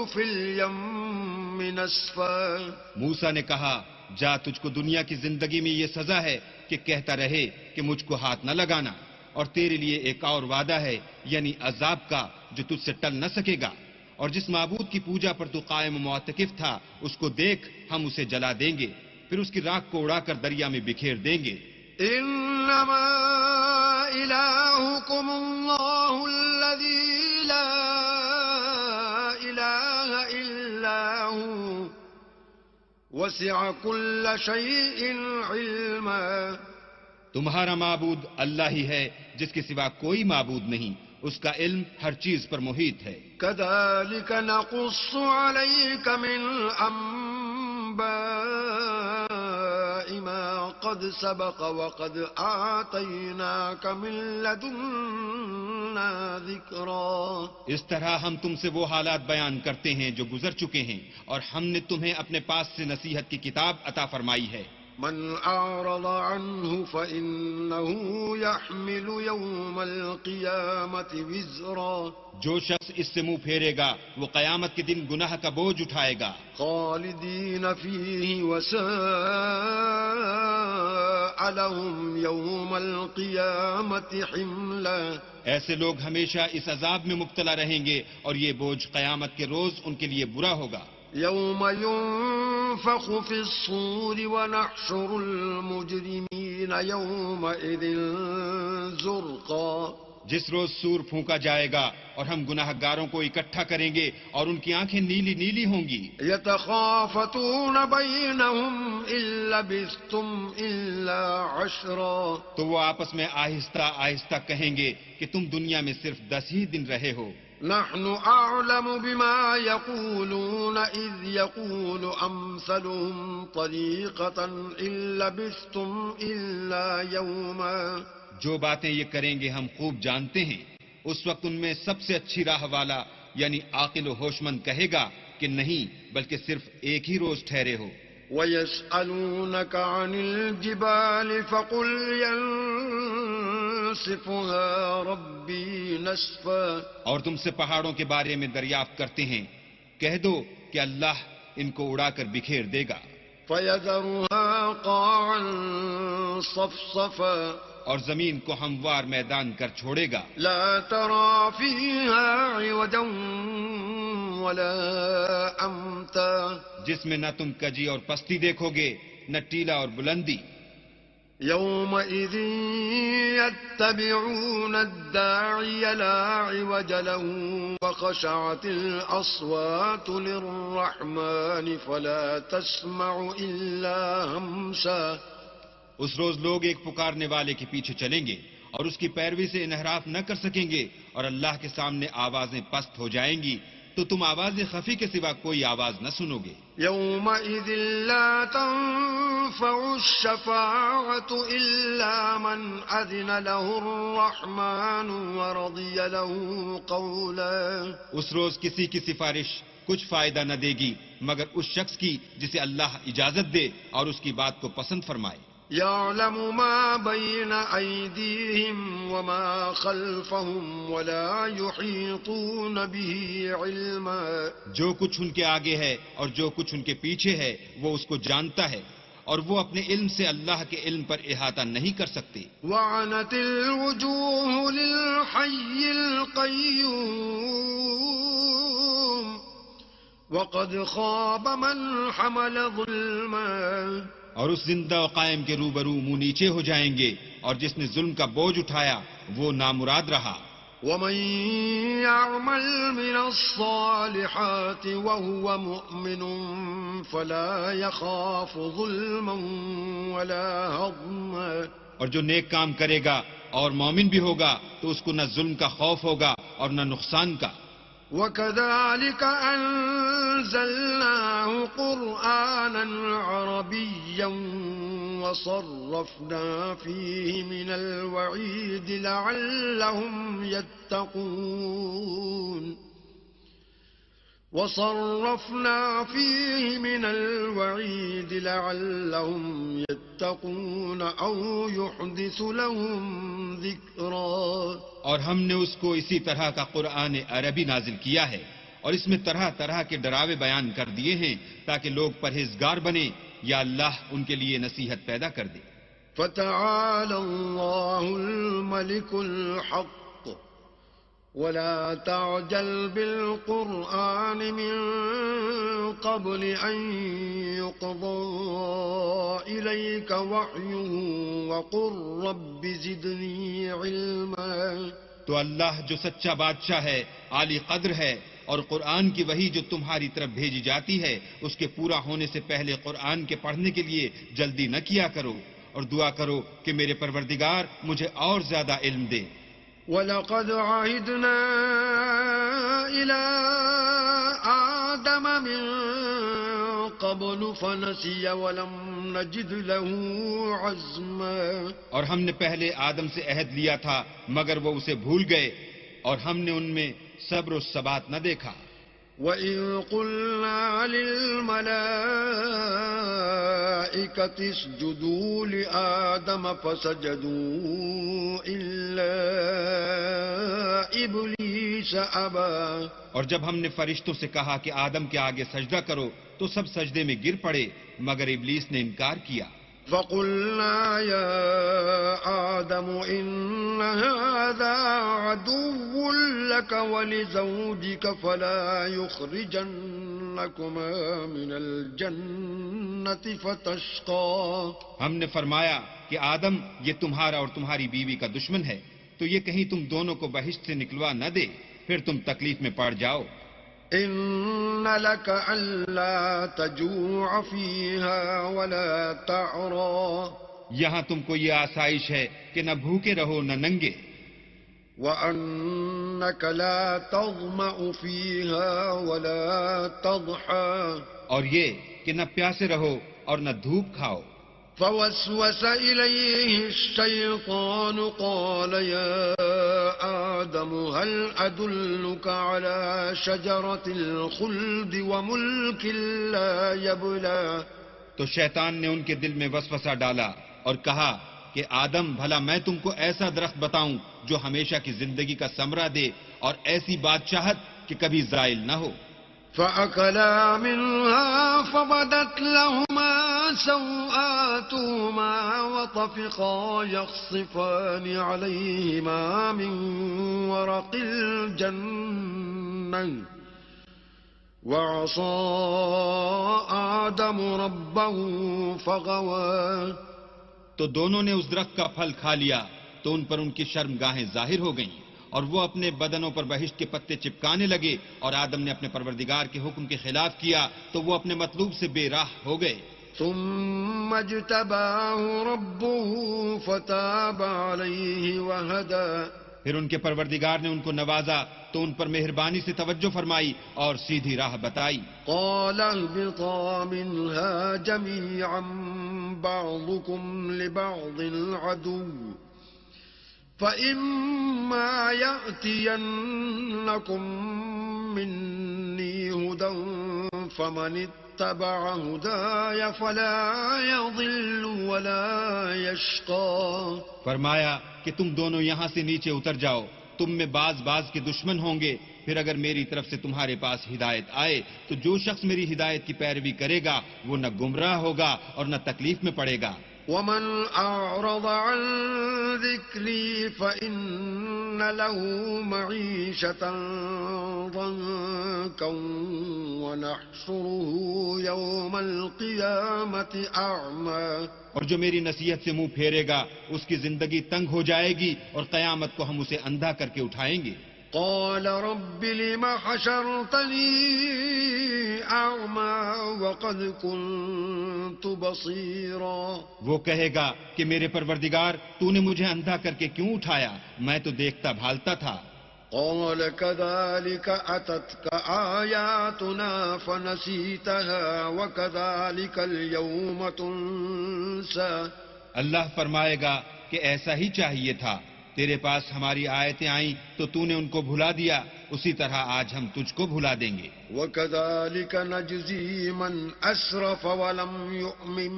في اليم نسفا. موسیٰ نے کہا جا، تجھ کو دنیا کی زندگی میں یہ سزا ہے کہ کہتا رہے کہ مجھ کو ہاتھ نہ لگانا، اور تیرے لیے ایک اور وعدہ ہے یعنی عذاب کا جو تجھ سے ٹل نہ سکے گا، اور جس معبود کی پوجا پر تو قائم و معتکف تھا اس کو دیکھ، ہم اسے جلا دیں گے، پھر اس کی راکھ کو اڑا کر دریا میں بکھیر دیں گے. انما الہکم اللہ الذی لا الہ الا ہوا وسع کل شیء علما. تمہارا معبود اللہ ہی ہے جس کے سوا کوئی معبود نہیں، اس کا علم ہر چیز پر محیط ہے. كذلك نقص عليك من أنباء ما قد سبق وقد آتيناك من لدنا ذكرا. اس طرح ہم تم سے وہ حالات بیان کرتے ہیں جو گزر چکے ہیں، اور ہم نے تمہیں اپنے پاس سے نصیحت کی کتاب عطا فرمائی ہے. من أعرض عنه فإنه يحمل يوم القيامة وزرا. جو شخص اس سے منہ پھیرے گا وہ قیامت کے دن گناہ کا بوجھ اٹھائے گا. خالدين فيه وساء لهم يوم القيامة حملا. ایسے لوگ ہمیشہ اس عذاب میں مبتلا رہیں گے، اور یہ بوجھ قیامت کے روز ان کے لیے برا ہوگا. يوم ينفخ في الصور ونحشر المجرمين يومئذ زرقا. جس روز سور پھونکا جائے گا اور ہم گناہ گاروں کو اکٹھا کریں گے اور ان کی آنکھیں نیلی نیلی ہوں گی. يتخافتون بينهم إن لبثتم إلا عشرا. تو وہ آپس میں آہستہ آہستہ کہیں گے کہ تم دنیا میں صرف 10 ہی دن رہے ہو. نحن أعلم بما يقولون إذ يقول أمثلهم طريقة إن لبثتم إلا يوما. جو باتیں یہ کریں گے ہم خوب جانتے ہیں. اس وقت ان میں سب سے اچھی راہ والا یعنی عاقل و ہوش مند کہے گا کہ نہیں بلکہ صرف ایک ہی روز ٹھہرے ہو. وَيَسْأَلُونَكَ عَنِ الْجِبَالِ فَقُلْ يَنسِفُهَا رَبِّي نَسْفًا. اور تم سے پہاڑوں کے بارے میں دریافت کرتے ہیں، کہہ دو کہ اللہ ان کو اڑا کر بکھیر دے گا. فَيَذَرُهَا قَاعًا صَفْصَفًا. اور زمین کو ہموار میدان کر چھوڑے گا. لا ترى فيها عوجا ولا أمتا. جس میں نہ تم کجی اور پستی دیکھو گے نہ ٹیلا اور بلندی. يومئذ يتبعون الداعي لا عوج له وخشعت الأصوات للرحمن فلا تسمع إلا همسا. اس روز لوگ ایک پکارنے والے کے پیچھے چلیں گے اور اس کی پیروی سے انحراف نہ کر سکیں گے، اور اللہ کے سامنے آوازیں پست ہو جائیں گی تو تم آواز خفی کے سوا کوئی آواز نہ سنو گے. يومئذ لا تنفع الشفاعة إلا من أذن له الرحمن ورضي له قولا. اس روز کسی کی سفارش کچھ فائدہ نہ دے گی مگر اس شخص کی جسے اللہ اجازت دے اور اس کی بات کو پسند فرمائے. يعلم ما بين أيديهم وما خلفهم ولا يحيطون به علما. جو کچھ ان کے آگے ہے اور جو کچھ ان کے پیچھے ہے وہ اس کو جانتا ہے اور وہ اپنے علم سے اللہ کے علم پر احاطہ نہیں کر سکتے. وعنت الوجوه للحي القيوم وقد خاب من حمل ظلما. اور اس زندہ و قائم کے روبرو منہ نیچے ہو جائیں گے اور جس نے ظلم کا بوجھ اٹھایا وہ نامراد رہا. ومن يعمل من الصالحات وهو مؤمن فلا يخاف ظلما ولا هضما. اور جو نیک کام کرے گا اور مومن بھی ہوگا تو اس کو نہ ظلم کا خوف ہوگا اور نہ نقصان کا. وكذلك أنزلناه قرآنا عربيا وصرفنا فيه من الوعيد لعلهم يتقون. وصرفنا فيه من الوعيد لعلهم يتقون أو يحدث لهم ذكرا. اور ہم نے اس کو اسی طرح کا قرآن عربی نازل کیا ہے اور اس میں طرح طرح کے ڈراوے بیان کر دیے ہیں تاکہ لوگ پرہیزگار بنیں یا اللہ ان کے لیے نصیحت پیدا کر دے. فتعالى الله الملك الحق ولا تعجل بالقرآن من قبل أن يقضى إليك وحيه وقل رب زدني علما. تو اللہ جو سچا بادشاہ ہے، عالی قدر ہے، اور قرآن کی وحی جو تمہاری طرف بھیجی جاتی ہے اس کے پورا ہونے سے پہلے قرآن کے پڑھنے کے لیے جلدی نہ کیا کرو اور دعا کرو کہ میرے پروردگار مجھے اور زیادہ علم دے. وَلَقَدْ عَهِدْنَا إِلَىٰ آدَمَ مِن قَبْلُ فَنَسِيَ وَلَمْ نَجِدْ لَهُ عَزْمًا. اور ہم نے پہلے آدم سے عہد لیا تھا مگر وہ اسے بھول گئے اور ہم نے ان میں صبر و ثبات نہ دیکھا. وَإِذْ قُلْنَا لِلْمَلَائِكَةِ اسْجُدُوا لِآدَمَ فَسَجَدُوا إِلَّا إِبْلِيسَ أَبَى. اور جب ہم نے فرشتوں سے کہا کہ آدم کے آگے سجدہ کرو تو سب سجدے میں گر پڑے مگر ابلیس نے انکار کیا. فَقُلْنَا يَا آدَمُ إِنَّ هَذَا عَدُوٌّ لَكَ وَلِزَوْجِكَ فَلَا يُخْرِجَنَّكُمَا مِنَ الْجَنَّةِ فَتَشْقَىٰ. ہم نے فرمایا کہ آدم یہ تمہارا اور تمہاری بیوی کا دشمن ہے تو یہ کہیں تم دونوں کو بہشت سے نکلوا نہ دے پھر تم تکلیف میں پڑ جاؤ. إِنَّ لَكَ أَلَّا تَجُوعَ فِيهَا وَلَا تَعْرَىٰ. یہاں تم کو یہ آسائش ہے کہ نہ بھوکے رہو نہ ننگے. وَأَنَّكَ لَا تَظْمَأُ فِيهَا وَلَا تَضْحَىٰ. اور یہ کہ نہ پیاسے رہو اور نہ دھوپ کھاؤ. فوسوس إليه الشيطان قال يا آدم هل أدلك على شجرة الخلد وملك لا يبلى. تو شیطان نے ان کے دل میں وسوسہ ڈالا اور کہا کہ آدم بھلا میں تم کو ایسا درخت بتاؤں جو ہمیشہ کی زندگی کا ثمرہ دے اور ایسی بادشاہت کہ کبھی زائل نہ ہو. فأكلا منها فبدت لهما سوآتهما وطفقا يخصفان عليهما من ورق الجنة وعصى آدم ربه فغوى. تو دونوں نے اس درخت کا پھل کھا لیا تو ان پر ان کی شرمگاہیں ظاہر ہو گئیں اور وہ اپنے بدنوں پر بہشت کے پتے چپکانے لگے اور آدم نے اپنے پروردگار کے حکم کے خلاف کیا تو وہ اپنے مطلوب سے بے راہ ہو گئے. ثم اجتباه ربه فتاب عليه وهدى. پھر ان کے پروردگار نے ان کو نوازا تو ان پر مہربانی سے توجہ فرمائی اور سیدھی راہ بتائی. قال اهبطا منها جميعا بعضكم لبعض عدو فإما يأتينكم مني هدى فمن اتبع هداي فلا يضل ولا يشقى. فرمایا کہ تم دونوں یہاں سے نیچے اتر جاؤ، تم میں بعض کے دشمن ہوں گے، پھر اگر میری طرف سے تمہارے پاس ہدایت آئے تو جو شخص میری ہدایت کی پیروی کرے گا وہ نہ گمراہ ہوگا اور نہ تکلیف میں پڑے گا. ومن أعرض عن ذكري فإن له معيشة ضنكا ونحشره يوم القيامة أعمى. اور جو میری نصیحت سے منہ پھیرے گا اس کی زندگی تنگ ہو جائے گی اور قیامت کو ہم اسے اندھا کر کے اٹھائیں گے. قال رب لم حشرتني أعمى وقد كنت بصيرا. وہ کہے گا کہ میرے پروردگار تو نے مجھے اندھا کر کے کیوں اٹھایا، میں تو دیکھتا بھالتا تھا. قال كذلك أتتك آياتنا فنسيتها وكذلك اليوم تنسى. اللہ فرمائے گا کہ ایسا ہی چاہیے تھا، تیرے پاس ہماری آیتیں آئیں تو تو نے ان کو بھلا دیا، اسی طرح آج ہم تجھ کو بھلا دیں گے. وَكَذَلِكَ نَجْزِي مَنْ أَسْرَفَ وَلَمْ يُؤْمِنْ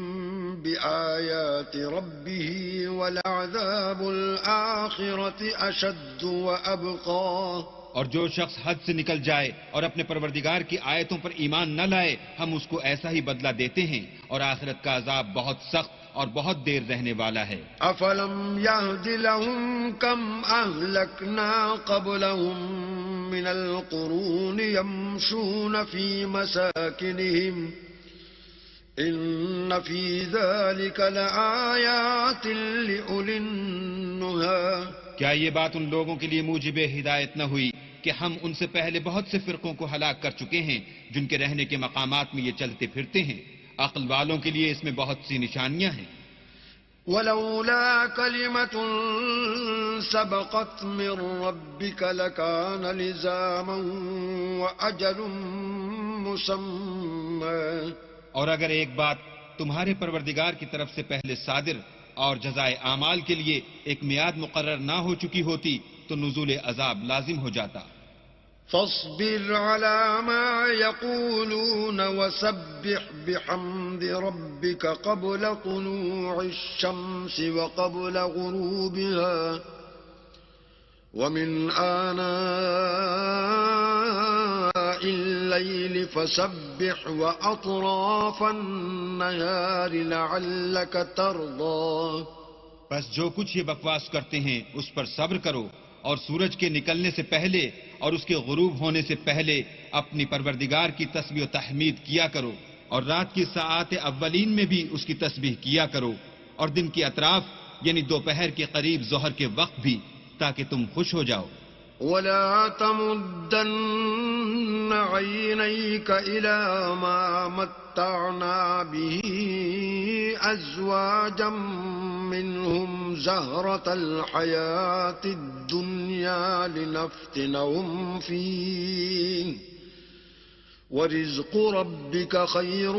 بِآيَاتِ رَبِّهِ وَلَعَذَابُ الْآخِرَةِ أَشَدُّ وَأَبْقَى. اور جو شخص حد سے نکل جائے اور اپنے پروردگار کی آیتوں پر ایمان نہ لائے ہم اس کو ایسا ہی بدلہ دیتے ہیں، اور آخرت کا عذاب بہت سخت اور بہت دیر رہنے والا ہے. أَفَلَمْ يَهْدِ لَهُمْ كَمْ أَهْلَكْنَا قَبْلَهُمْ مِنَ الْقُرُونِ يَمْشُونَ فِي مَسَاكِنِهِمْ إِنَّ فِي ذَلِكَ لَآيَاتٍ لِأُولِي النُّهَى. کیا یہ بات ان لوگوں کے لیے موجب ہدایت نہ ہوئی کہ ہم ان سے پہلے بہت سے فرقوں کو ہلاک کر چکے ہیں جن کے رہنے کے مقامات میں یہ چلتے پھرتے ہیں؟ عقل والوں کے لیے اس میں بہت سی نشانیاں ہیں. وَلَوْلَا كَلِمَةٌ سَبَقَتْ مِنْ رَبِّكَ لَكَانَ لِزَامًا وَأَجَلٌ مُّسَمًّى. اور اگر ایک بات تمہارے پروردگار کی طرف سے پہلے صادر اور جزائے اعمال کے لیے ایک میعاد مقرر نہ ہو چکی ہوتی تو نزول عذاب لازم ہو جاتا. فاصبر على ما يقولون وسبح بحمد ربك قبل طلوع الشمس وقبل غروبها ومن آناء الليل فسبح وأطراف النهار لعلك ترضى. بس جو کچھ یہ بکواس کرتے ہیں اس پر صبر کرو، اور سورج کے نکلنے سے پہلے اور اس کے غروب ہونے سے پہلے اپنی پروردگار کی تسبیح و تحمید کیا کرو، اور رات کی ساعات اولین میں بھی اس کی تسبیح کیا کرو، اور دن کی اطراف یعنی دوپہر کے قریب ظہر کے وقت بھی، تاکہ تم خوش ہو جاؤ. ولا تمدن عينيك إلى ما متعنا به أزواجا منهم زهرة الحياة الدنيا لنفتنهم فيه ورزق ربك خير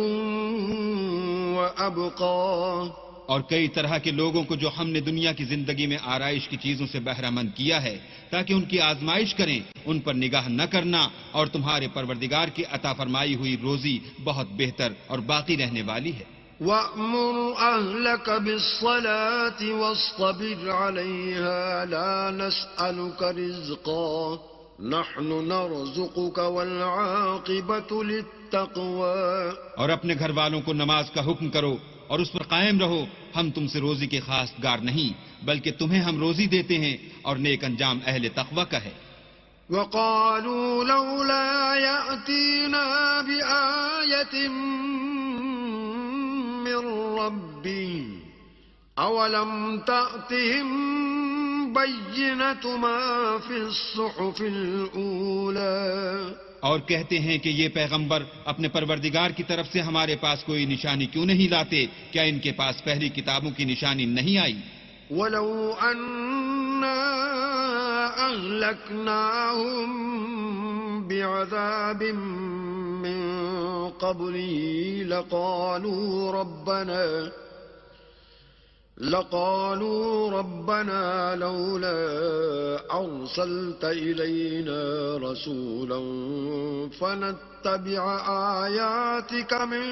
وأبقى. اور کئی طرح کے لوگوں کو جو ہم نے دنیا کی زندگی میں آرائش کی چیزوں سے بہرہ مند کیا ہے تاکہ ان کی آزمائش کریں، ان پر نگاہ نہ کرنا، اور تمہارے پروردگار کی عطا فرمائی ہوئی روزی بہت بہتر اور باقی رہنے والی ہے. وَأْمُرْ أَهْلَكَ بِالصَّلَاةِ وَاصْطَبِرْ عَلَيْهَا لَا نَسْأَلُكَ رِزْقًا نَحْنُ نَرْزُقُكَ وَالْعَاقِبَةُ لِلتَّقْوَى. اور اپنے گھر والوں کو نماز کا حکم کرو اور اس پر قائم رہو، ہم تم سے روزی کے خاص گار نہیں بلکہ تمہیں ہم روزی دیتے ہیں، اور نیک انجام اہل تقوی کا ہے. وَقَالُوا لَوْلَا يَأْتِينَا بِآيَةٍ مِّن رَّبِّهِ أَوَلَمْ تَأْتِهِم بَيِّنَةُ مَا فِي الصُّحُفِ الْأُولَى. اور کہتے ہیں کہ یہ پیغمبر اپنے پروردگار کی طرف سے ہمارے پاس کوئی نشانی کیوں نہیں لاتے؟ کیا ان کے پاس پہلی کتابوں کی نشانی نہیں آئی؟ ولو أنا أهلكناهم بعذاب من قبله لقالوا ربنا لولا أرسلت إلينا رسولا فنتبع آياتك من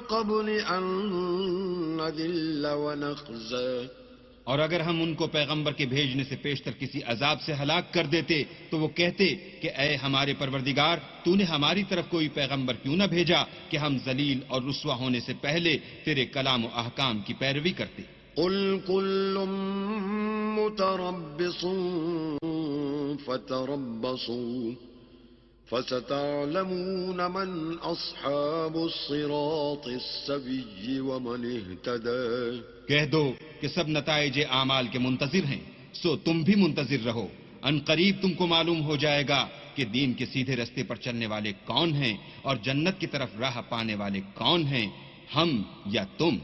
قبل أن نذل ونخزى. اور اگر ہم ان کو پیغمبر کے بھیجنے سے پیشتر کسی عذاب سے ہلاک کر دیتے تو وہ کہتے کہ اے ہمارے پروردگار تو نے ہماری طرف کوئی پیغمبر کیوں نہ بھیجا کہ ہم ذلیل اور رسوا ہونے سے پہلے تیرے کلام و احکام کی پیروی کرتے. قل كل متربص فتربصوا فستعلمون من أصحاب الصراط السوي ومن اهتدى. کہہ دو کہ سب نتائج اعمال کے منتظر ہیں، سو تم بھی منتظر رہو. ان قریب تم کو معلوم ہو جائے گا کہ دین کے سیدھے رستے پر چلنے والے کون ہیں اور جنت کی طرف راہ پانے والے کون ہیں، ہم یا تم.